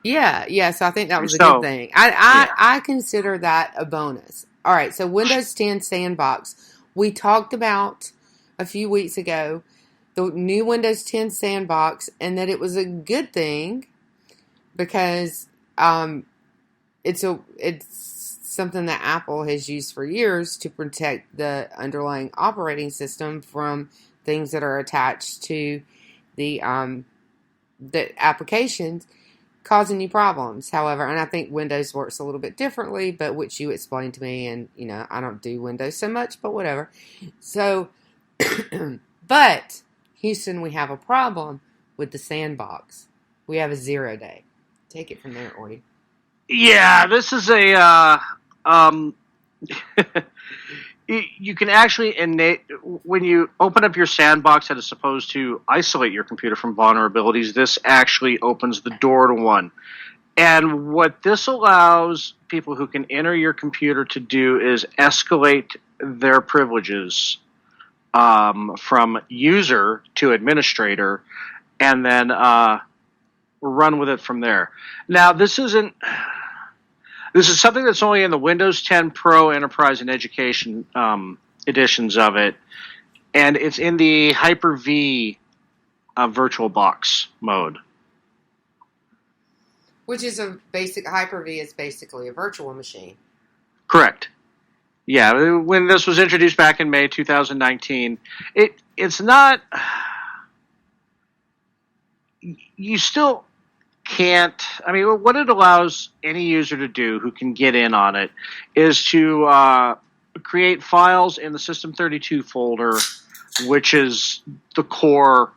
Yeah, so I think that was a good thing. I consider that a bonus. All right, so Windows 10 Sandbox. We talked about a few weeks ago the new Windows 10 Sandbox, and that it was a good thing because it's something that Apple has used for years to protect the underlying operating system from things that are attached to the applications causing you problems. However, and I think Windows works a little bit differently, but which you explained to me, and I don't do Windows so much, but whatever. So But, Houston, we have a problem with the sandbox. We have a 0 day. Take it from there, Orty. Yeah, this is a you can actually when you open up your sandbox that is supposed to isolate your computer from vulnerabilities, this actually opens the door to one. And what this allows people who can enter your computer to do is escalate their privileges from user to administrator, and then run with it from there. Now, this is something that's only in the Windows 10 Pro Enterprise and Education editions of it, and it's in the Hyper-V VirtualBox mode. Which is a basic, Hyper-V is basically a virtual machine. Correct. Yeah, when this was introduced back in May 2019, it's not... You still can't... I mean, what it allows any user to do who can get in on it is to create files in the System32 folder, which is the core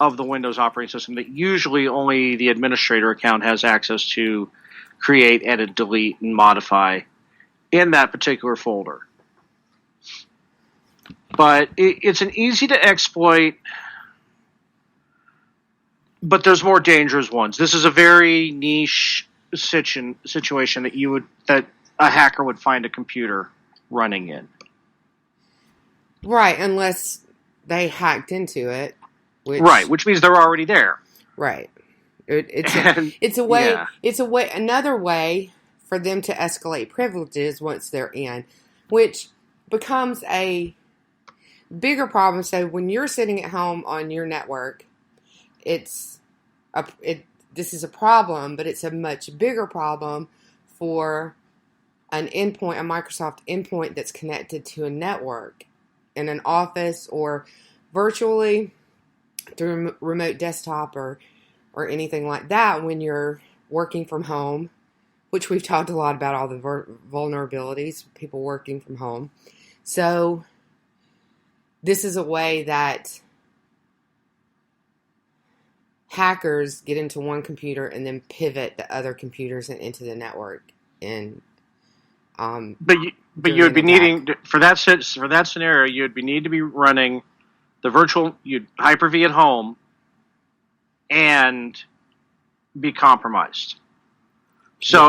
of the Windows operating system that usually only the administrator account has access to create, edit, delete, and modify in that particular folder. But it's an easy to exploit, but there's more dangerous ones. This is a very niche situation that a hacker would find a computer running in. Right, unless they hacked into it. Which means they're already there. Right. It's another way for them to escalate privileges once they're in, which becomes a bigger problem. So when you're sitting at home on your network, this is a problem, but it's a much bigger problem for an endpoint, a Microsoft endpoint that's connected to a network in an office or virtually through remote desktop or anything like that when you're working from home, which we've talked a lot about all the vulnerabilities, people working from home. So this is a way that hackers get into one computer and then pivot the other computers into the network. And but you would be needing for that scenario, you would need to be running the virtual Hyper-V at home and be compromised. So,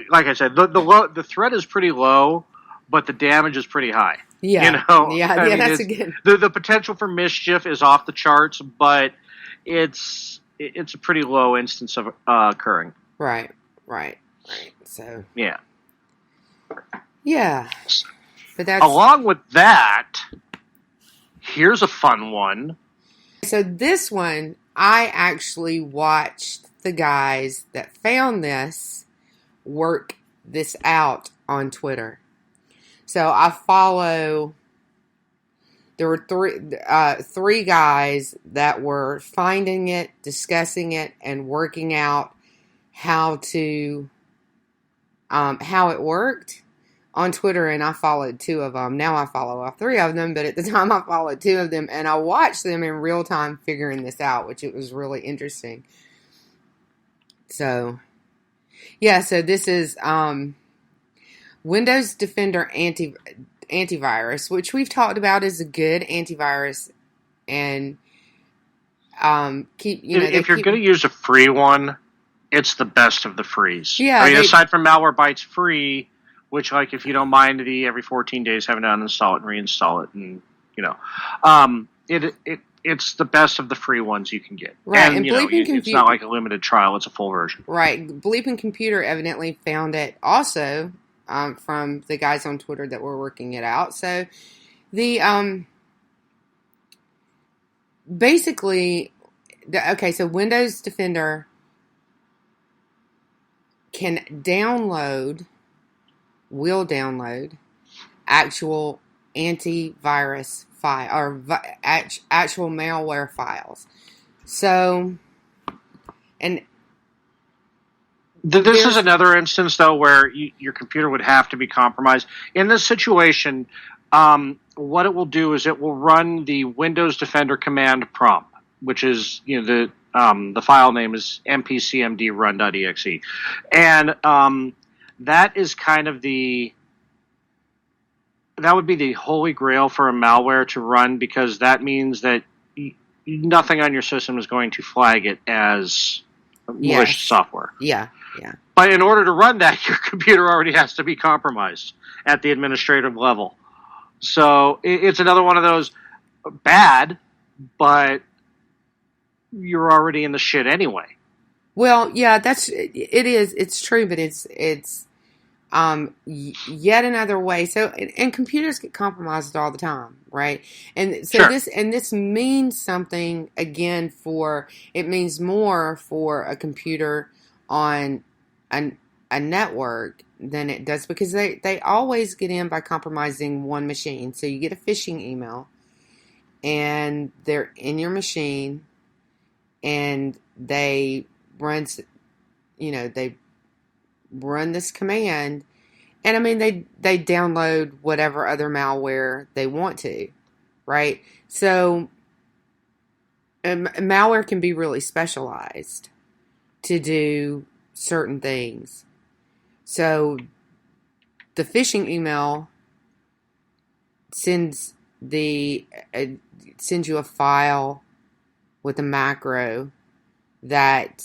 like I said, the threat is pretty low, but the damage is pretty high. Yeah, that's a good. The potential for mischief is off the charts, but it's a pretty low instance of occurring. Right. So yeah. But that's along with that. Here's a fun one. So this one, I actually watched the guys that found this work this out on Twitter. So I follow. There were three guys that were finding it, discussing it, and working out how it worked on Twitter, and I followed two of them. Now I follow all three of them, but at the time I followed two of them, and I watched them in real time figuring this out, which it was really interesting. So, so this is Windows Defender antivirus, which we've talked about is a good antivirus, and if you're going to use a free one, it's the best of the frees. Yeah, aside from Malwarebytes free, which, like, if you don't mind every 14 days having to uninstall it and reinstall it, and it's the best of the free ones you can get. Right, and it's not like a limited trial; it's a full version. Right, Bleeping Computer evidently found it also from the guys on Twitter that were working it out. So the so Windows Defender will download actual antivirus file or actual malware files. So, and this is another instance, though, where your computer would have to be compromised. In this situation, what it will do is it will run the Windows Defender command prompt, which is, the file name is mpcmd-run.exe. And that is kind of that would be the holy grail for a malware to run, because that means that nothing on your system is going to flag it as malicious software. Yeah. But in order to run that, your computer already has to be compromised at the administrative level. So it's another one of those bad, but you're already in the shit anyway. Well, yeah, it is. It's true, but it's yet another way. So, and computers get compromised all the time, right? And so this means something again it means more for a computer on a network than it does, because they always get in by compromising one machine. So you get a phishing email and they're in your machine and they run this command, and I mean they download whatever other malware they want to, right? So malware can be really specialized to do certain things. So the phishing email sends you a file with a macro that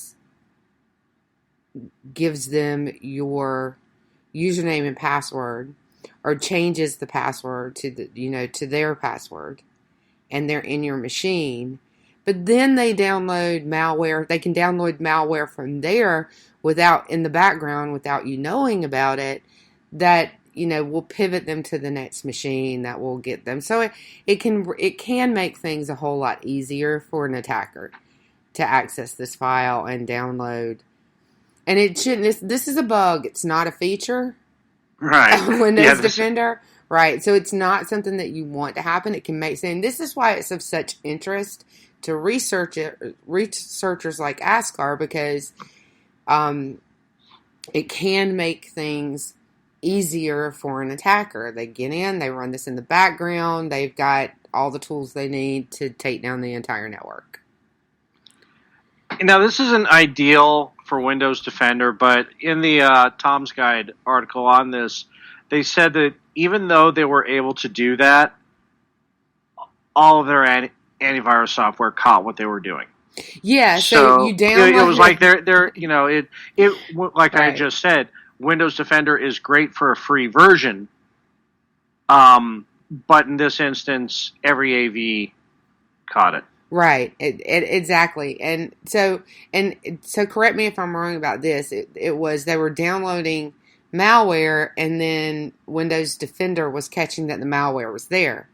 gives them your username and password, or changes the password to their password, and they're in your machine. But then they download malware. They can download malware from there in the background without you knowing about it, that will pivot them to the next machine that will get them. So it can make things a whole lot easier for an attacker to access this file and download. And it shouldn't. This is a bug. It's not a feature. Right. Windows Defender. Right. So it's not something that you want to happen. It can make sense. And this is why it's of such interest to researchers like Askar, because it can make things easier for an attacker. They get in, they run this in the background, they've got all the tools they need to take down the entire network. Now, this isn't ideal for Windows Defender, but in the Tom's Guide article on this, they said that even though they were able to do that, all of their antivirus software caught what they were doing. Yeah, so you download it was like they're like right. I just said, Windows Defender is great for a free version, but in this instance, every AV caught it. Right, exactly, and so correct me if I'm wrong about this. It was they were downloading malware, and then Windows Defender was catching that the malware was there.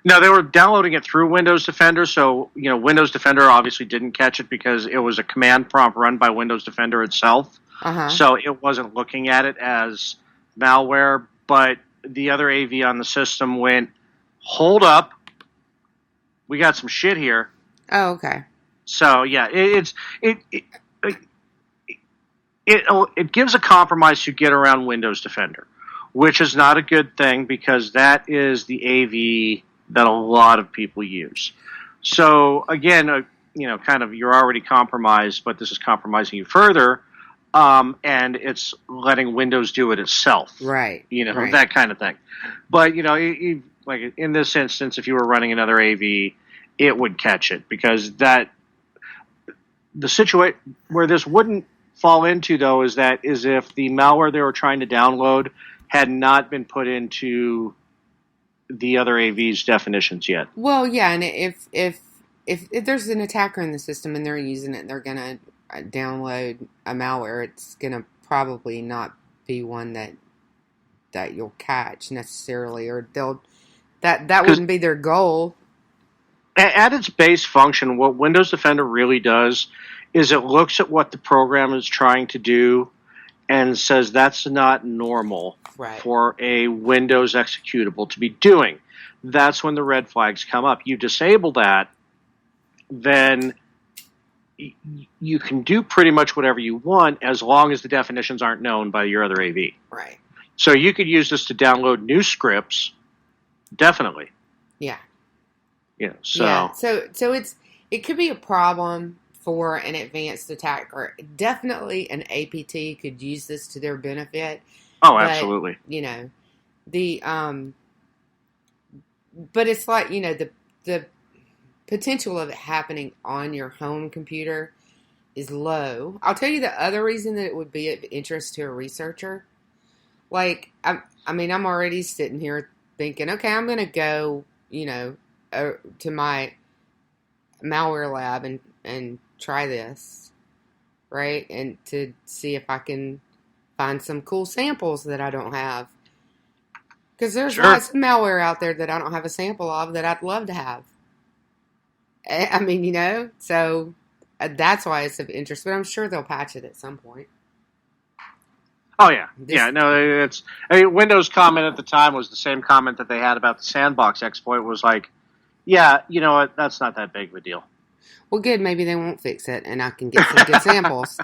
No, they were downloading it through Windows Defender, so Windows Defender obviously didn't catch it because it was a command prompt run by Windows Defender itself. Uh-huh. So it wasn't looking at it as malware, but the other AV on the system went, hold up, we got some shit here. Oh, okay. So yeah, it gives a compromise to get around Windows Defender, which is not a good thing because that is the AV that a lot of people use. So again, kind of you're already compromised, but this is compromising you further. And it's letting Windows do it itself. Right. Right. That kind of thing. But, like in this instance, if you were running another AV, it would catch it because the situation where this wouldn't fall into, though, is if the malware they were trying to download had not been put into the other AV's definitions yet. Well, yeah, and if there's an attacker in the system and they're using it, they're going to download a malware, it's going to probably not be one that you'll catch necessarily, or that wouldn't be their goal. At its base function, what Windows Defender really does is it looks at what the program is trying to do and says that's not normal for a Windows executable to be doing. That's when the red flags come up. You disable that, then you can do pretty much whatever you want as long as the definitions aren't known by your other AV. Right. So you could use this to download new scripts Definitely. Yeah. Yeah. So. Yeah. So it could be a problem for an advanced attacker. Definitely an APT could use this to their benefit. Oh, but, absolutely. You know, but it's like, you know, the potential of it happening on your home computer is low. I'll tell you the other reason that it would be of interest to a researcher. Like, I mean, I'm already sitting here thinking, okay, I'm going to go, you know, to my malware lab and try this, right? And to see if I can find some cool samples that I don't have. Because there's lots of malware out there that I don't have a sample of that I'd love to have. I mean, you know, so that's why it's of interest. But I'm sure they'll patch it at some point. Oh, yeah. No, it's... I mean, Windows' comment at the time was the same comment that they had about the sandbox exploit was like, yeah, you know what, that's not that big of a deal. Well, good. Maybe they won't fix it, and I can get some good samples.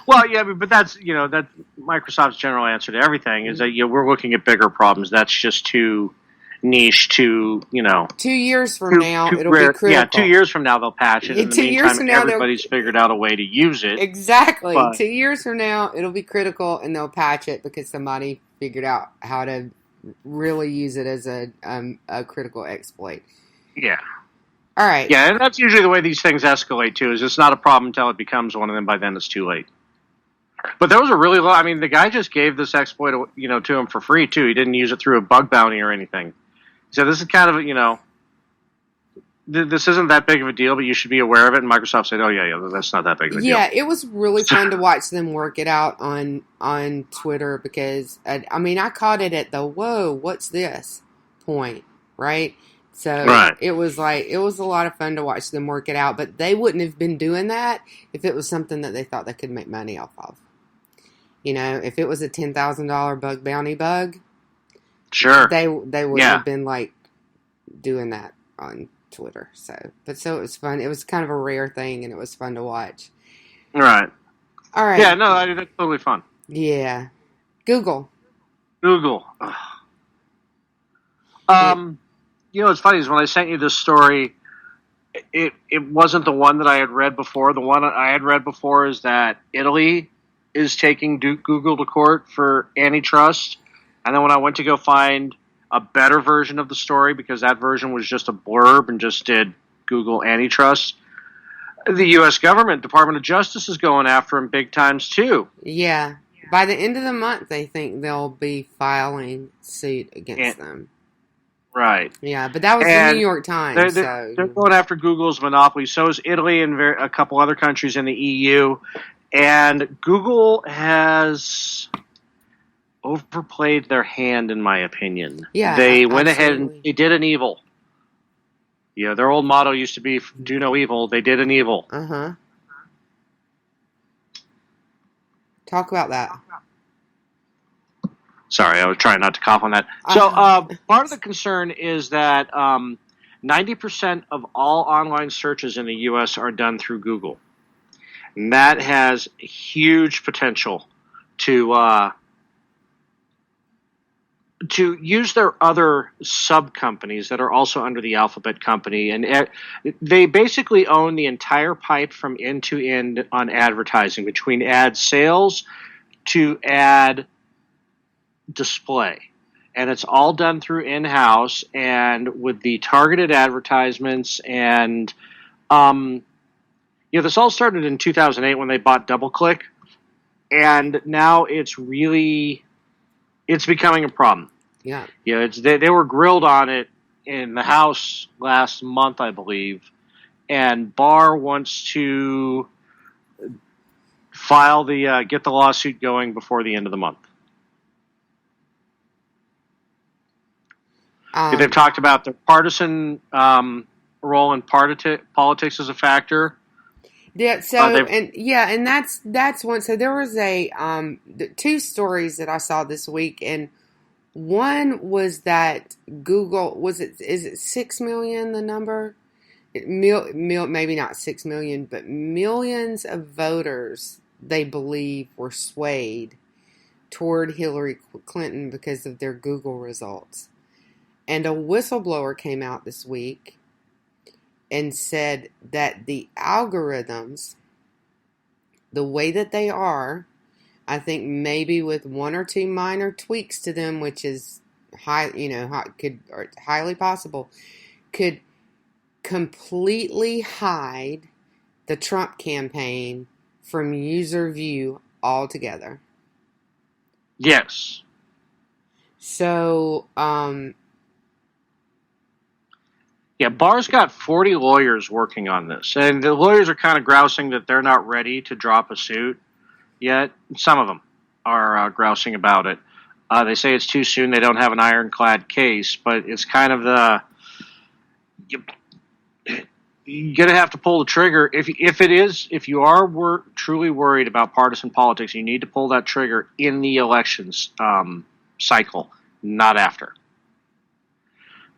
Well, yeah, but that's, you know, that Microsoft's general answer to everything is that, you know, we're looking at bigger problems. That's just too niche, too, you know. 2 years from now, it'll be critical. Yeah, 2 years from now, they'll patch it. Yeah, In the 2 years meantime, from now, everybody's figured out a way to use it. Exactly. But 2 years from now, it'll be critical, and they'll patch it because somebody figured out how to really use it as a critical exploit. Yeah. All right. Yeah, and that's usually the way these things escalate, too, is it's not a problem until it becomes one, and then by then it's too late. But those are really low. I mean, the guy just gave this exploit, you know, to him for free, too. He didn't use it through a bug bounty or anything. So this is kind of, you know, this isn't that big of a deal, but you should be aware of it. And Microsoft said, oh, yeah, that's not that big of a deal. Yeah, it was really fun to watch them work it out on Twitter because, I mean, I caught it at the, whoa, what's this point, right? So It was a lot of fun to watch them work it out, but they wouldn't have been doing that if it was something that they thought they could make money off of. You know, if it was a $10,000 bug bounty bug, sure, they would have been like doing that on Twitter. So it was fun. It was kind of a rare thing, and it was fun to watch. Right. All right. Yeah. No, that's totally fun. Yeah. Google. Ugh. You know, what's funny is when I sent you this story, it wasn't the one that I had read before. The one I had read before is that Italy is taking Google to court for antitrust. And then when I went to go find a better version of the story, because that version was just a blurb and just did Google antitrust, the U.S. government, Department of Justice, is going after them big times too. Yeah. By the end of the month, they think they'll be filing suit against them. Right. Yeah, but that was the New York Times. They're going after Google's monopoly. So is Italy and a couple other countries in the EU. And Google has overplayed their hand, in my opinion. Yeah, they went ahead and they did an evil. You know, their old motto used to be, do no evil. They did an evil. Uh-huh. Talk about that. Sorry, I was trying not to cough on that. So part of the concern is that 90% of all online searches in the U.S. are done through Google. And that has huge potential to use their other sub-companies that are also under the Alphabet company. And they basically own the entire pipe from end to end on advertising, between ad sales to ad display. And it's all done through in-house and with the targeted advertisements. And this all started in 2008 when they bought DoubleClick, and now it's becoming a problem. Yeah. They were grilled on it in the House last month, I believe, and Barr wants to get the lawsuit going before the end of the month. They've talked about the partisan role in politics as a factor. Yeah. So and that's one. So there was two stories that I saw this week, and one was that Google is it 6 million the number? Maybe not 6 million, but millions of voters they believe were swayed toward Hillary Clinton because of their Google results. And a whistleblower came out this week and said that the algorithms, the way that they are, I think maybe with one or two minor tweaks to them, which is highly possible, could completely hide the Trump campaign from user view altogether. Yes. So, yeah, Barr's got 40 lawyers working on this, and the lawyers are kind of grousing that they're not ready to drop a suit yet. Some of them are grousing about it. They say it's too soon. They don't have an ironclad case, but it's kind of you're going to have to pull the trigger. If you are truly worried about partisan politics, you need to pull that trigger in the elections cycle, not after.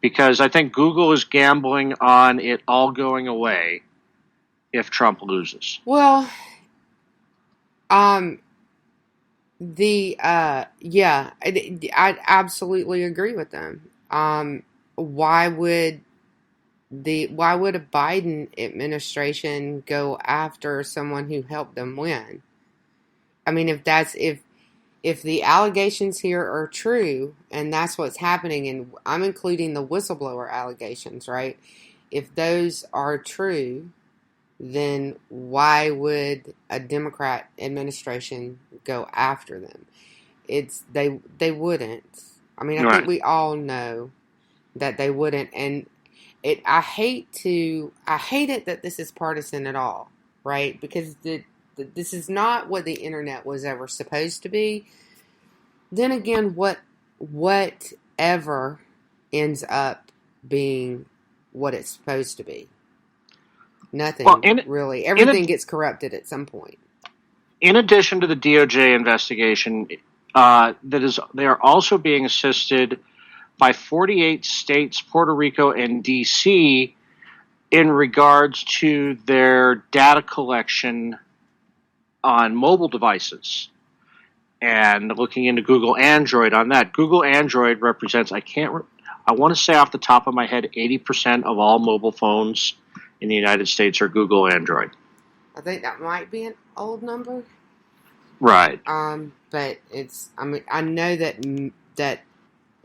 Because I think Google is gambling on it all going away if Trump loses. Well, I absolutely agree with them. Why would a Biden administration go after someone who helped them win? I mean, if the allegations here are true, and that's what's happening, and I'm including the whistleblower allegations, right? If those are true, then why would a Democrat administration go after them? They wouldn't. I mean, I think we all know that they wouldn't, and I hate it that this is partisan at all, right? Because this is not what the internet was ever supposed to be. Then again, whatever ends up being what it's supposed to be? Nothing, really. Everything gets corrupted at some point. In addition to the DOJ investigation, they are also being assisted by 48 states, Puerto Rico, and D.C. in regards to their data collection on mobile devices, and looking into Google Android on that. Google Android represents, I want to say off the top of my head, 80% of all mobile phones in the United States are Google Android. I think that might be an old number. Right. But I know that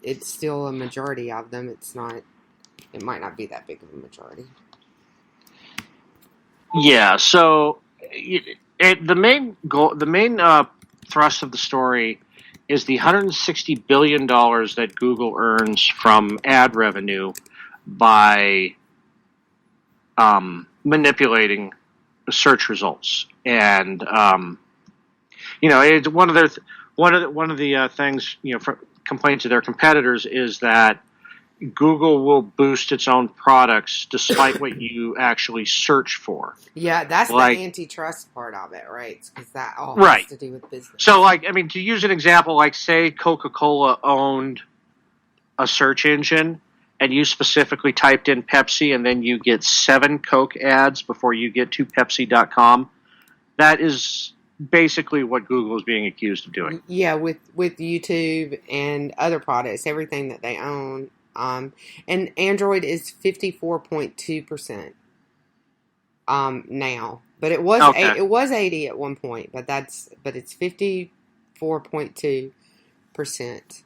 it's still a majority of them. It might not be that big of a majority. Yeah, so the main thrust of the story is the $160 billion that Google earns from ad revenue by manipulating search results, and it's one of the things, complaints of their competitors is that Google will boost its own products despite what you actually search for. Yeah, that's the antitrust part of it, right? Because that all right. has to do with business. So, to use an example, say Coca-Cola owned a search engine, and you specifically typed in Pepsi, and then you get 7 Coke ads before you get to Pepsi.com. That is basically what Google is being accused of doing. Yeah, with YouTube and other products, everything that they own. And Android is 54.2% now, but it was it was 80 at one point, but it's 54.2%.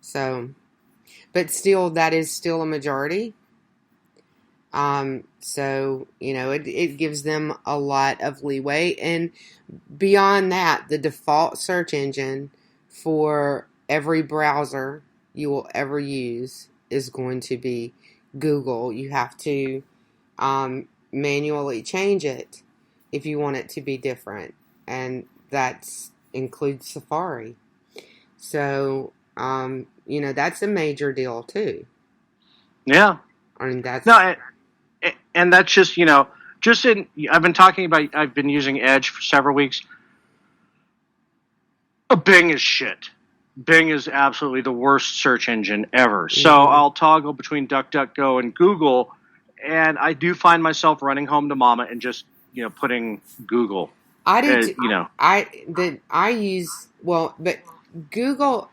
So, but still, that is still a majority. So, it gives them a lot of leeway, and beyond that, the default search engine for every browser you will ever use is going to be Google. You have to manually change it if you want it to be different, and that includes Safari. So, that's a major deal too. Yeah. I mean, that's... No, and that's just, I've been using Edge for several weeks. Bing is shit. Bing is absolutely the worst search engine ever. So I'll toggle between DuckDuckGo and Google, and I do find myself running home to mama and just, putting Google. I did, I use, but Google,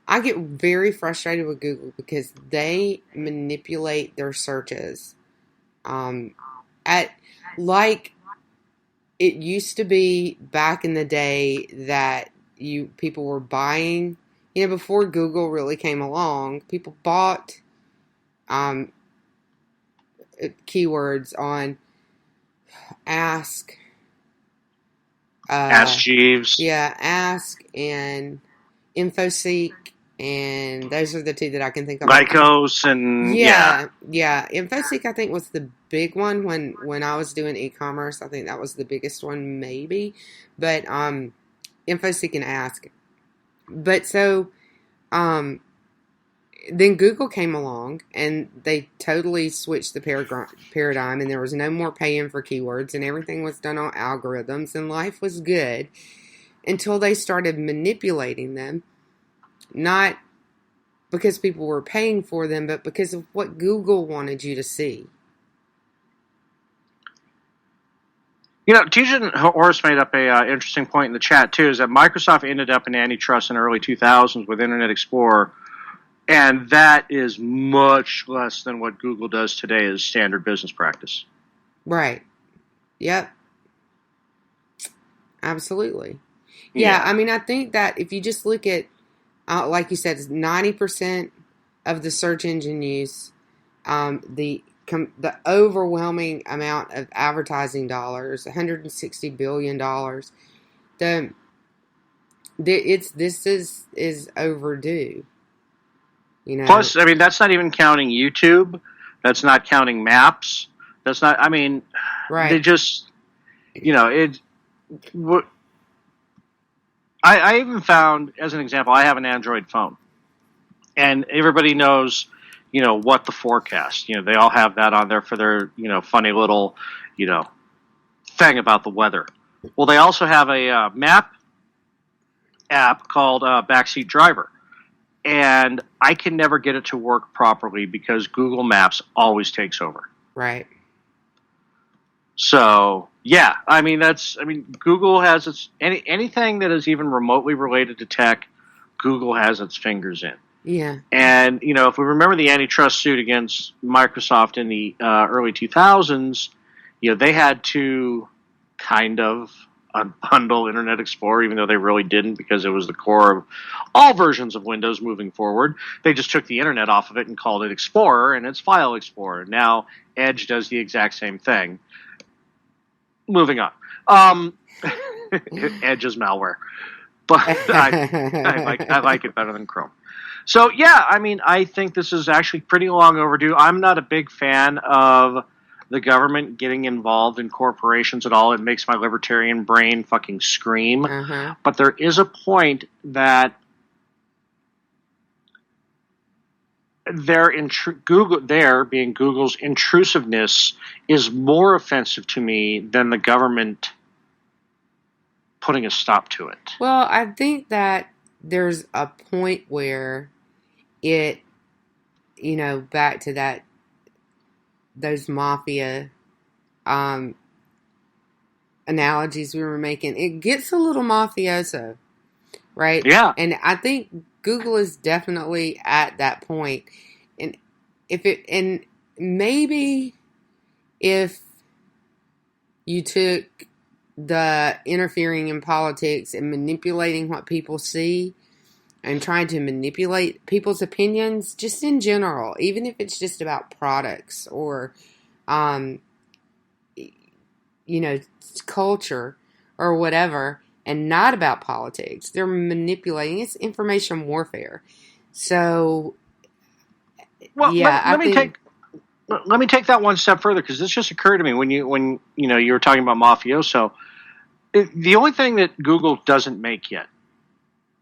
I get very frustrated with Google because they manipulate their searches. At like it used to be back in the day that people were buying, before Google really came along, people bought keywords on Ask Jeeves. Yeah, Ask and InfoSeek, and those are the two that I can think of. Lycos and yeah. InfoSeek I think was the big one when I was doing e-commerce. I think that was the biggest one, maybe. But InfoSeek and Ask. But so then Google came along and they totally switched the paradigm, and there was no more paying for keywords, and everything was done on algorithms, and life was good until they started manipulating them, not because people were paying for them, but because of what Google wanted you to see. Tijan Horst made up a interesting point in the chat too, is that Microsoft ended up in antitrust in the early 2000s with Internet Explorer. And that is much less than what Google does today as standard business practice. Right. Yep. Absolutely. Yeah, I mean, I think that if you just look at, like you said, 90% of the search engine use, the overwhelming amount of advertising dollars, $160 billion, this is overdue. Plus, I mean, that's not even counting YouTube. That's not counting maps. That's not, I mean, right. They just, I even found, as an example, I have an Android phone. And everybody knows, what the forecast, they all have that on there for their, funny little, thing about the weather. Well, they also have a map app called Backseat Driver. And I can never get it to work properly because Google Maps always takes over. Right. So, yeah, Google has anything that is even remotely related to tech, Google has its fingers in. Yeah. And, if we remember the antitrust suit against Microsoft in the early 2000s, they had to kind of unbundle Internet Explorer, even though they really didn't, because it was the core of all versions of Windows moving forward. They just took the Internet off of it and called it Explorer, and it's File Explorer. Now, Edge does the exact same thing. Moving on. Edge is malware. But I like it better than Chrome. So, yeah, I think this is actually pretty long overdue. I'm not a big fan of the government getting involved in corporations at all. It makes my libertarian brain fucking scream. Uh-huh. But there is a point that being Google's intrusiveness is more offensive to me than the government putting a stop to it. Well, I think that there's a point where it, back to those mafia analogies we were making, it gets a little mafioso, right? Yeah. And I think Google is definitely at that point. And maybe if you took the interfering in politics and manipulating what people see and trying to manipulate people's opinions just in general, even if it's just about products or, culture or whatever, and not about politics. They're manipulating. It's information warfare. So, well, let me take that one step further, because this just occurred to me when you were talking about mafioso. The only thing that Google doesn't make yet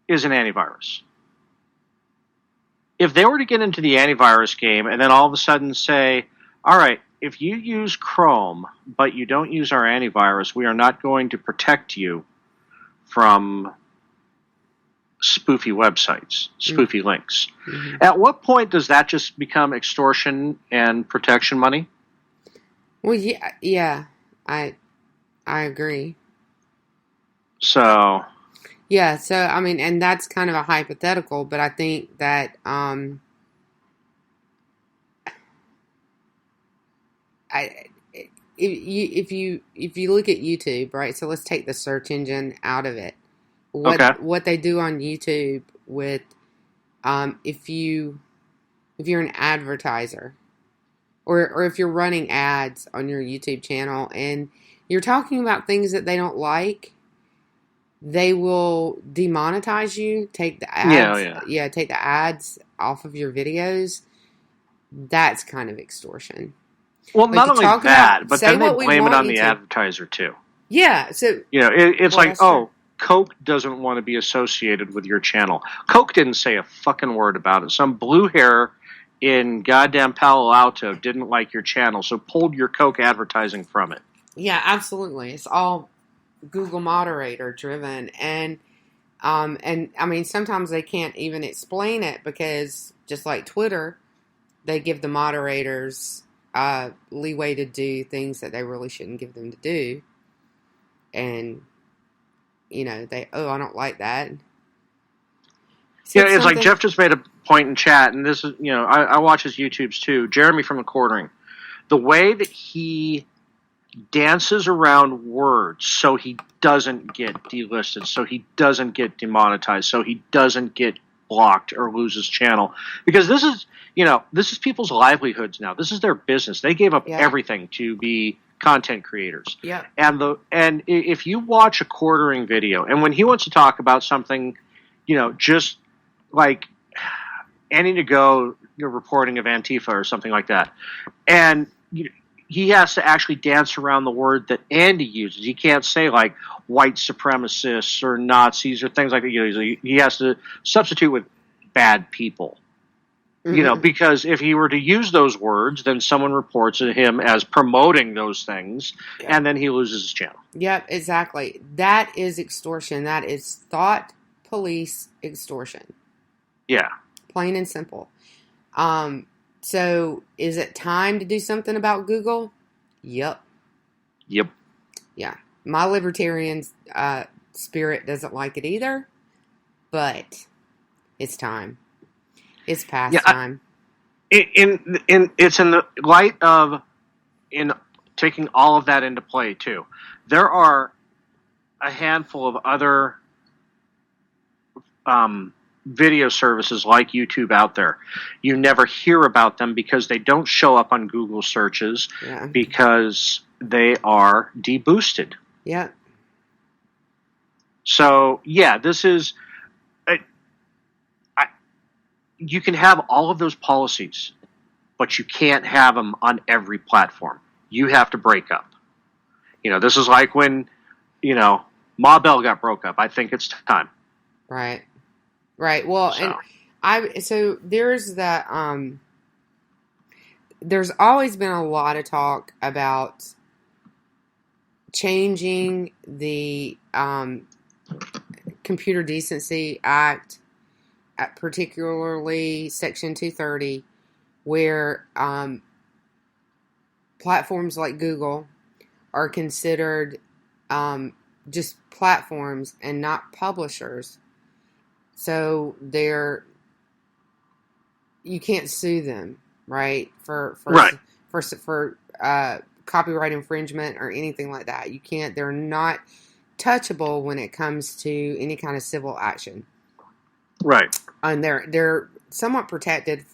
is an antivirus. If they were to get into the antivirus game and then all of a sudden say, all right, if you use Chrome but you don't use our antivirus, we are not going to protect you from spoofy websites, spoofy links. Mm-hmm. At what point does that just become extortion and protection money? Well, yeah, I agree. So, Yeah, so, I mean, and that's kind of a hypothetical, but I think that, if you look at YouTube, right? So let's take the search engine out of it. What they do on YouTube with, if you're an advertiser, or if you're running ads on your YouTube channel and you're talking about things that they don't like, they will demonetize you, take the ads, take the ads off of your videos. That's kind of extortion. Well, not only that, but then they blame it on the advertiser too. Yeah, so it's like, Coke doesn't want to be associated with your channel. Coke didn't say a fucking word about it. Some blue hair in goddamn Palo Alto didn't like your channel, so pulled your Coke advertising from it. Yeah, absolutely. It's all Google moderator driven, and I mean, sometimes they can't even explain it because, just like Twitter, they give the moderators leeway to do things that they really shouldn't give them to do, and I don't like that. Yeah, it's like Jeff just made a point in chat, and this is, I watch his YouTubes too. Jeremy from the Quartering, the way that he dances around words so he doesn't get delisted, so he doesn't get demonetized, so he doesn't get blocked or lose his channel, because this is people's livelihoods now. This is their business. They gave up everything to be content creators. Yeah. And if you watch a Quartering video, and when he wants to talk about something, just like Annie to go reporting of Antifa or something like that, and he has to actually dance around the word that Andy uses. He can't say like white supremacists or Nazis or things like that. He has to substitute with bad people. Mm-hmm. Because if he were to use those words, then someone reports him as promoting those things, and then he loses his channel. Yep, exactly. That is extortion. That is thought police extortion. Yeah. Plain and simple. So, is it time to do something about Google? Yep. Yeah. My libertarian spirit doesn't like it either, but it's time. It's past time. It's in the light of taking all of that into play too. There are a handful of other video services like YouTube out there. You never hear about them because they don't show up on Google searches because they are deboosted. Yeah. So, this is... you can have all of those policies, but you can't have them on every platform. You have to break up. This is like when, Ma Bell got broke up. I think it's time. Right. Well, so there's that, there's always been a lot of talk about changing the Computer Decency Act, particularly Section 230, where platforms like Google are considered just platforms and not publishers. So you can't sue them, right? For copyright infringement or anything like that. You can't. They're not touchable when it comes to any kind of civil action. Right. And they're somewhat protected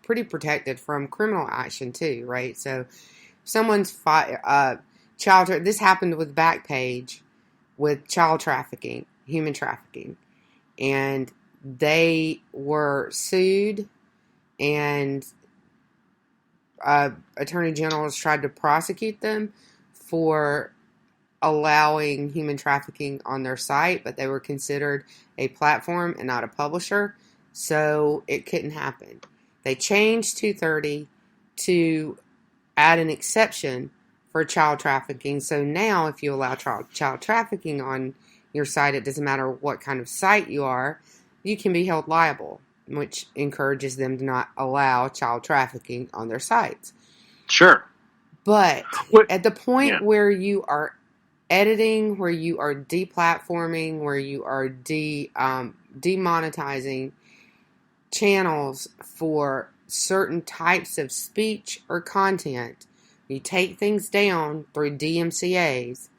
pretty protected from criminal action too, right? So someone's child. This happened with Backpage, with child trafficking, human trafficking. And they were sued, and attorney generals tried to prosecute them for allowing human trafficking on their site, but they were considered a platform and not a publisher, so it couldn't happen. They changed 230 to add an exception for child trafficking, so now if you allow child trafficking on your site, it doesn't matter what kind of site you are, you can be held liable, which encourages them to not allow child trafficking on their sites. Sure. But at the point where you are editing, where you are deplatforming, where you are demonetizing channels for certain types of speech or content, you take things down through DMCAs,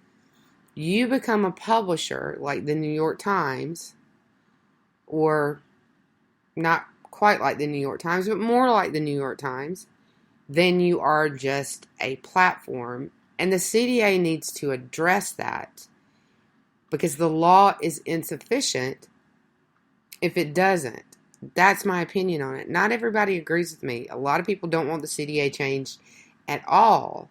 you become a publisher like the New York Times, or not quite like the New York Times, but more like the New York Times, then you are just a platform. And the CDA needs to address that, because the law is insufficient if it doesn't. That's my opinion on it. Not everybody agrees with me. A lot of people don't want the CDA changed at all.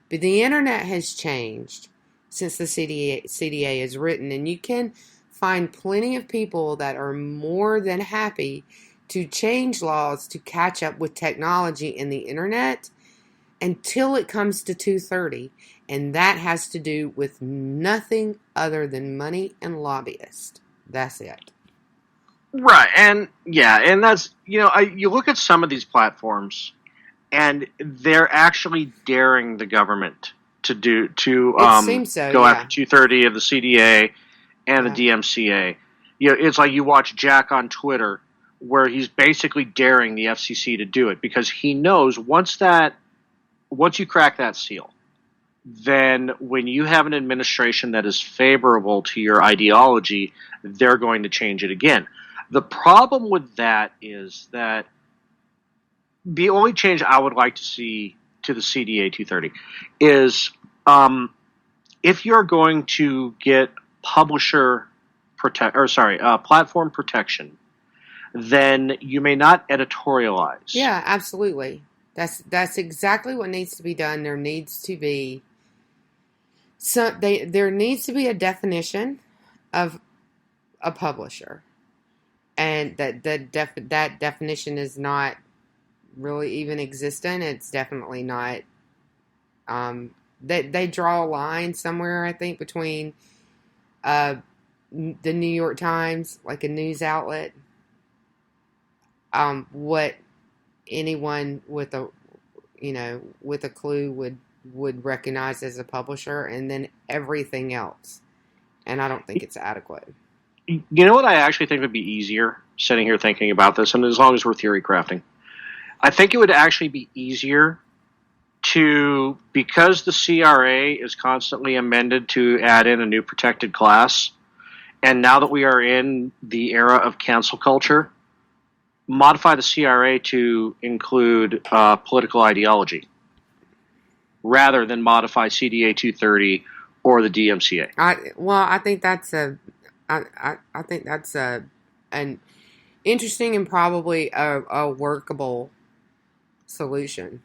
But the internet has changed since the CDA is written. And you can find plenty of people that are more than happy to change laws to catch up with technology in the internet until it comes to 230. And that has to do with nothing other than money and lobbyists. That's it. Right, and that's, you look at some of these platforms, and they're actually daring the government to go after 230 of the CDA and the DMCA. It's like you watch Jack on Twitter, where he's basically daring the FCC to do it, because he knows once you crack that seal, then when you have an administration that is favorable to your ideology, they're going to change it again. The problem with that is that the only change I would like to see to the CDA 230 is if you're going to get platform protection, then you may not editorialize. Yeah, absolutely. That's exactly what needs to be done. There needs to be there needs to be a definition of a publisher. And that definition is not really even existent. It's definitely not. They draw a line somewhere, I think, between the New York Times, like a news outlet, what anyone with a clue would recognize as a publisher, and then everything else. And I don't think it's adequate. You know what I actually think would be easier, sitting here thinking about this, and as long as we're theory crafting, I think it would actually be easier because the CRA is constantly amended to add in a new protected class, and now that we are in the era of cancel culture, modify the CRA to include political ideology, rather than modify CDA 230 or the DMCA. I think that's an interesting and probably a workable solution.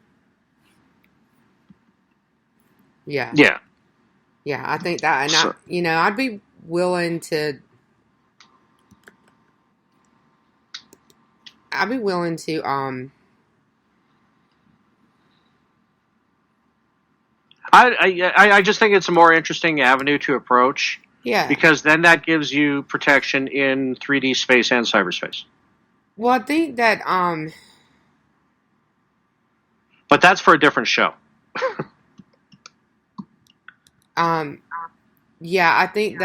Yeah. Yeah. Yeah, I think that, and I'd be willing to. I just think it's a more interesting avenue to approach. Yeah. Because then that gives you protection in 3D space and cyberspace. Well, I think that but that's for a different show. Yeah, I think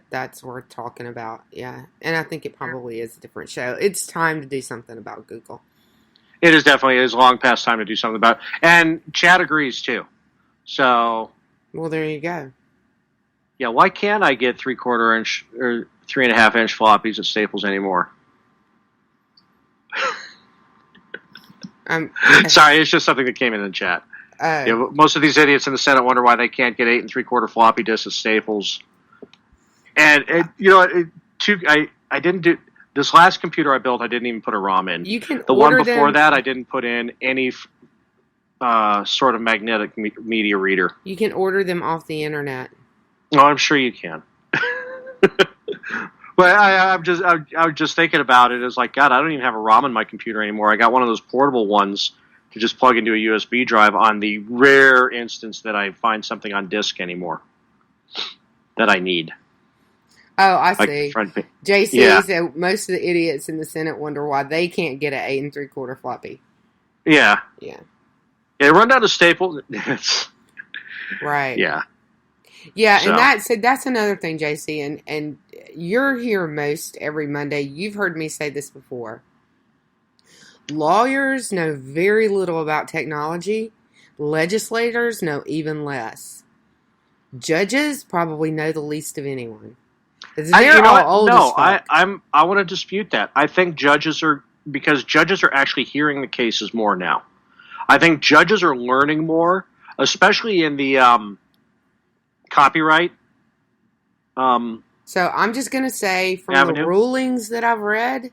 that's worth talking about. Yeah. And I think it probably is a different show. It's time to do something about Google. It is long past time to do something about it. And Chad agrees too. So, well, there you go. Yeah, why can't I get 3/4 inch or 3.5 inch floppies at Staples anymore? Sorry, it's just something that came in the chat. Most of these idiots in the Senate wonder why they can't get 8 3/4 floppy disks at Staples. And I didn't do this last computer I built. I didn't even put a ROM in. The one before that, I didn't put in any sort of magnetic media reader. You can order them off the internet. Oh, I'm sure you can. But I was just thinking about it. It's like, God, I don't even have a ROM in my computer anymore. I got one of those portable ones to just plug into a USB drive on the rare instance that I find something on disk anymore that I need. Oh, I see. JC said most of the idiots in the Senate wonder why they can't get an 8 3/4 floppy. Yeah. Yeah. Yeah, run down to Staples. Right. Yeah. Yeah, So. and that's another thing, JC, and you're here most every Monday. You've heard me say this before. Lawyers know very little about technology. Legislators know even less. Judges probably know the least of anyone. I want to dispute that. I think judges are actually hearing the cases more now. I think judges are learning more, especially in the copyright. So I'm just going to say, from Avenue? the rulings that I've read,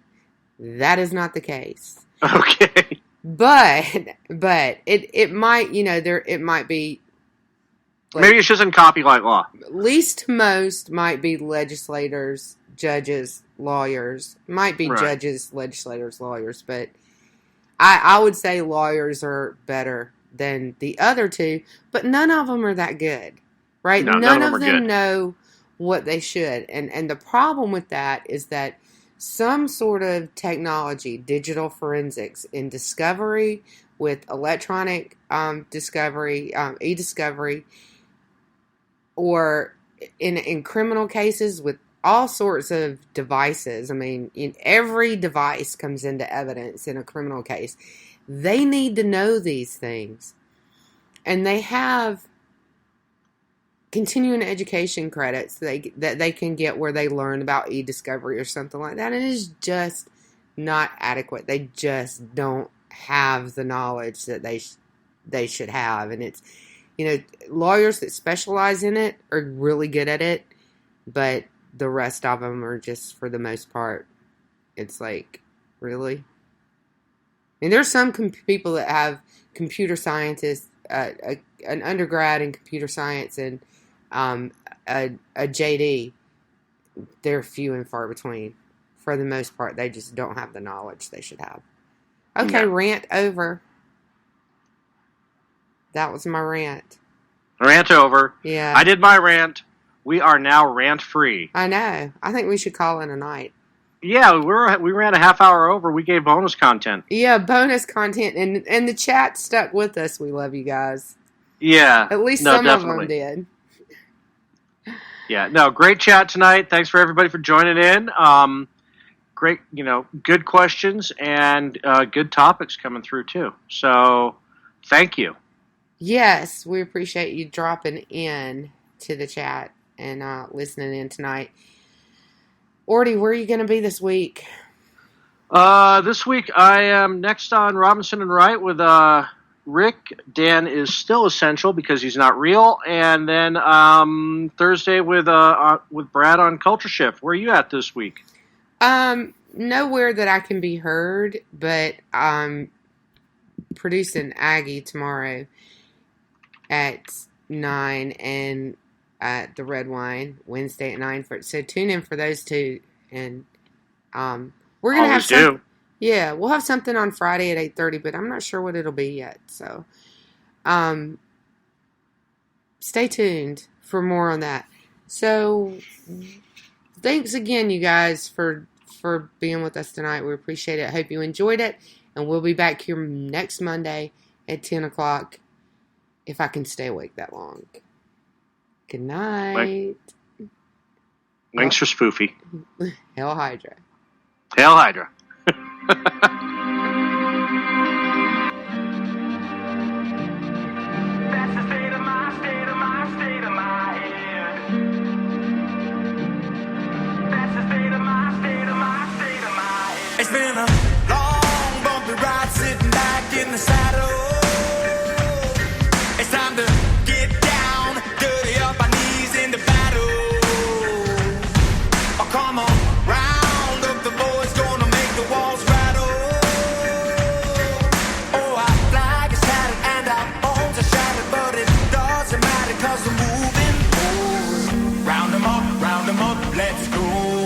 that is not the case. Okay. But it might, it might be. Like, maybe it's just in copyright law. Least to most might be legislators, judges, lawyers. Might be right. Judges, legislators, lawyers. But I would say lawyers are better than the other two. But none of them are that good, right? No, none of them know what they should. And the problem with that is that some sort of technology, digital forensics in discovery with electronic discovery, e-discovery, or in criminal cases with all sorts of devices. I mean, every device comes into evidence in a criminal case. They need to know these things. And they have continuing education credits that they can get where they learn about e-discovery or something like that. And it is just not adequate. They just don't have the knowledge that they should have. And it's, lawyers that specialize in it are really good at it, but the rest of them are just, for the most part, it's like, really? And there's some people that have computer scientists, an undergrad in computer science and a JD. They're few and far between. For the most part, they just don't have the knowledge they should have. Okay, no. Rant over. That was my rant. Rant over. Yeah. I did my rant. We are now rant free. I know. I think we should call it a night. Yeah, we ran a half hour over. We gave bonus content. Yeah, bonus content, and the chat stuck with us. We love you guys. Yeah. At least no, some definitely. of them did. Yeah, no, great chat tonight. Thanks for everybody for joining in. Great, good questions and good topics coming through too. So, thank you. Yes, we appreciate you dropping in to the chat and listening in tonight. Orty, where are you going to be this week? This week I am next on Robinson and Wright with Rick. Dan is still essential because he's not real. And then Thursday with Brad on Culture Shift. Where are you at this week? Nowhere that I can be heard, but I'm producing Aggie tomorrow at 9 and at the Red Wine Wednesday at 9. So tune in for those two, and we're gonna have some. Yeah, we'll have something on Friday at 8:30, but I'm not sure what it'll be yet. So, stay tuned for more on that. So, thanks again, you guys, for being with us tonight. We appreciate it. Hope you enjoyed it, and we'll be back here next Monday at 10 o'clock if I can stay awake that long. Good night. Thanks for Spoofy. Hail Hydra. Hail Hydra. It's been a long, bumpy ride sitting back in the saddle. It's time to get down, dirty up our knees in the battle. Oh, come on, round up the boys, gonna make the walls rattle. Oh, our flag is tattered and our bones are shattered, but it doesn't matter 'cause we're moving forward. Round 'em up, let's go.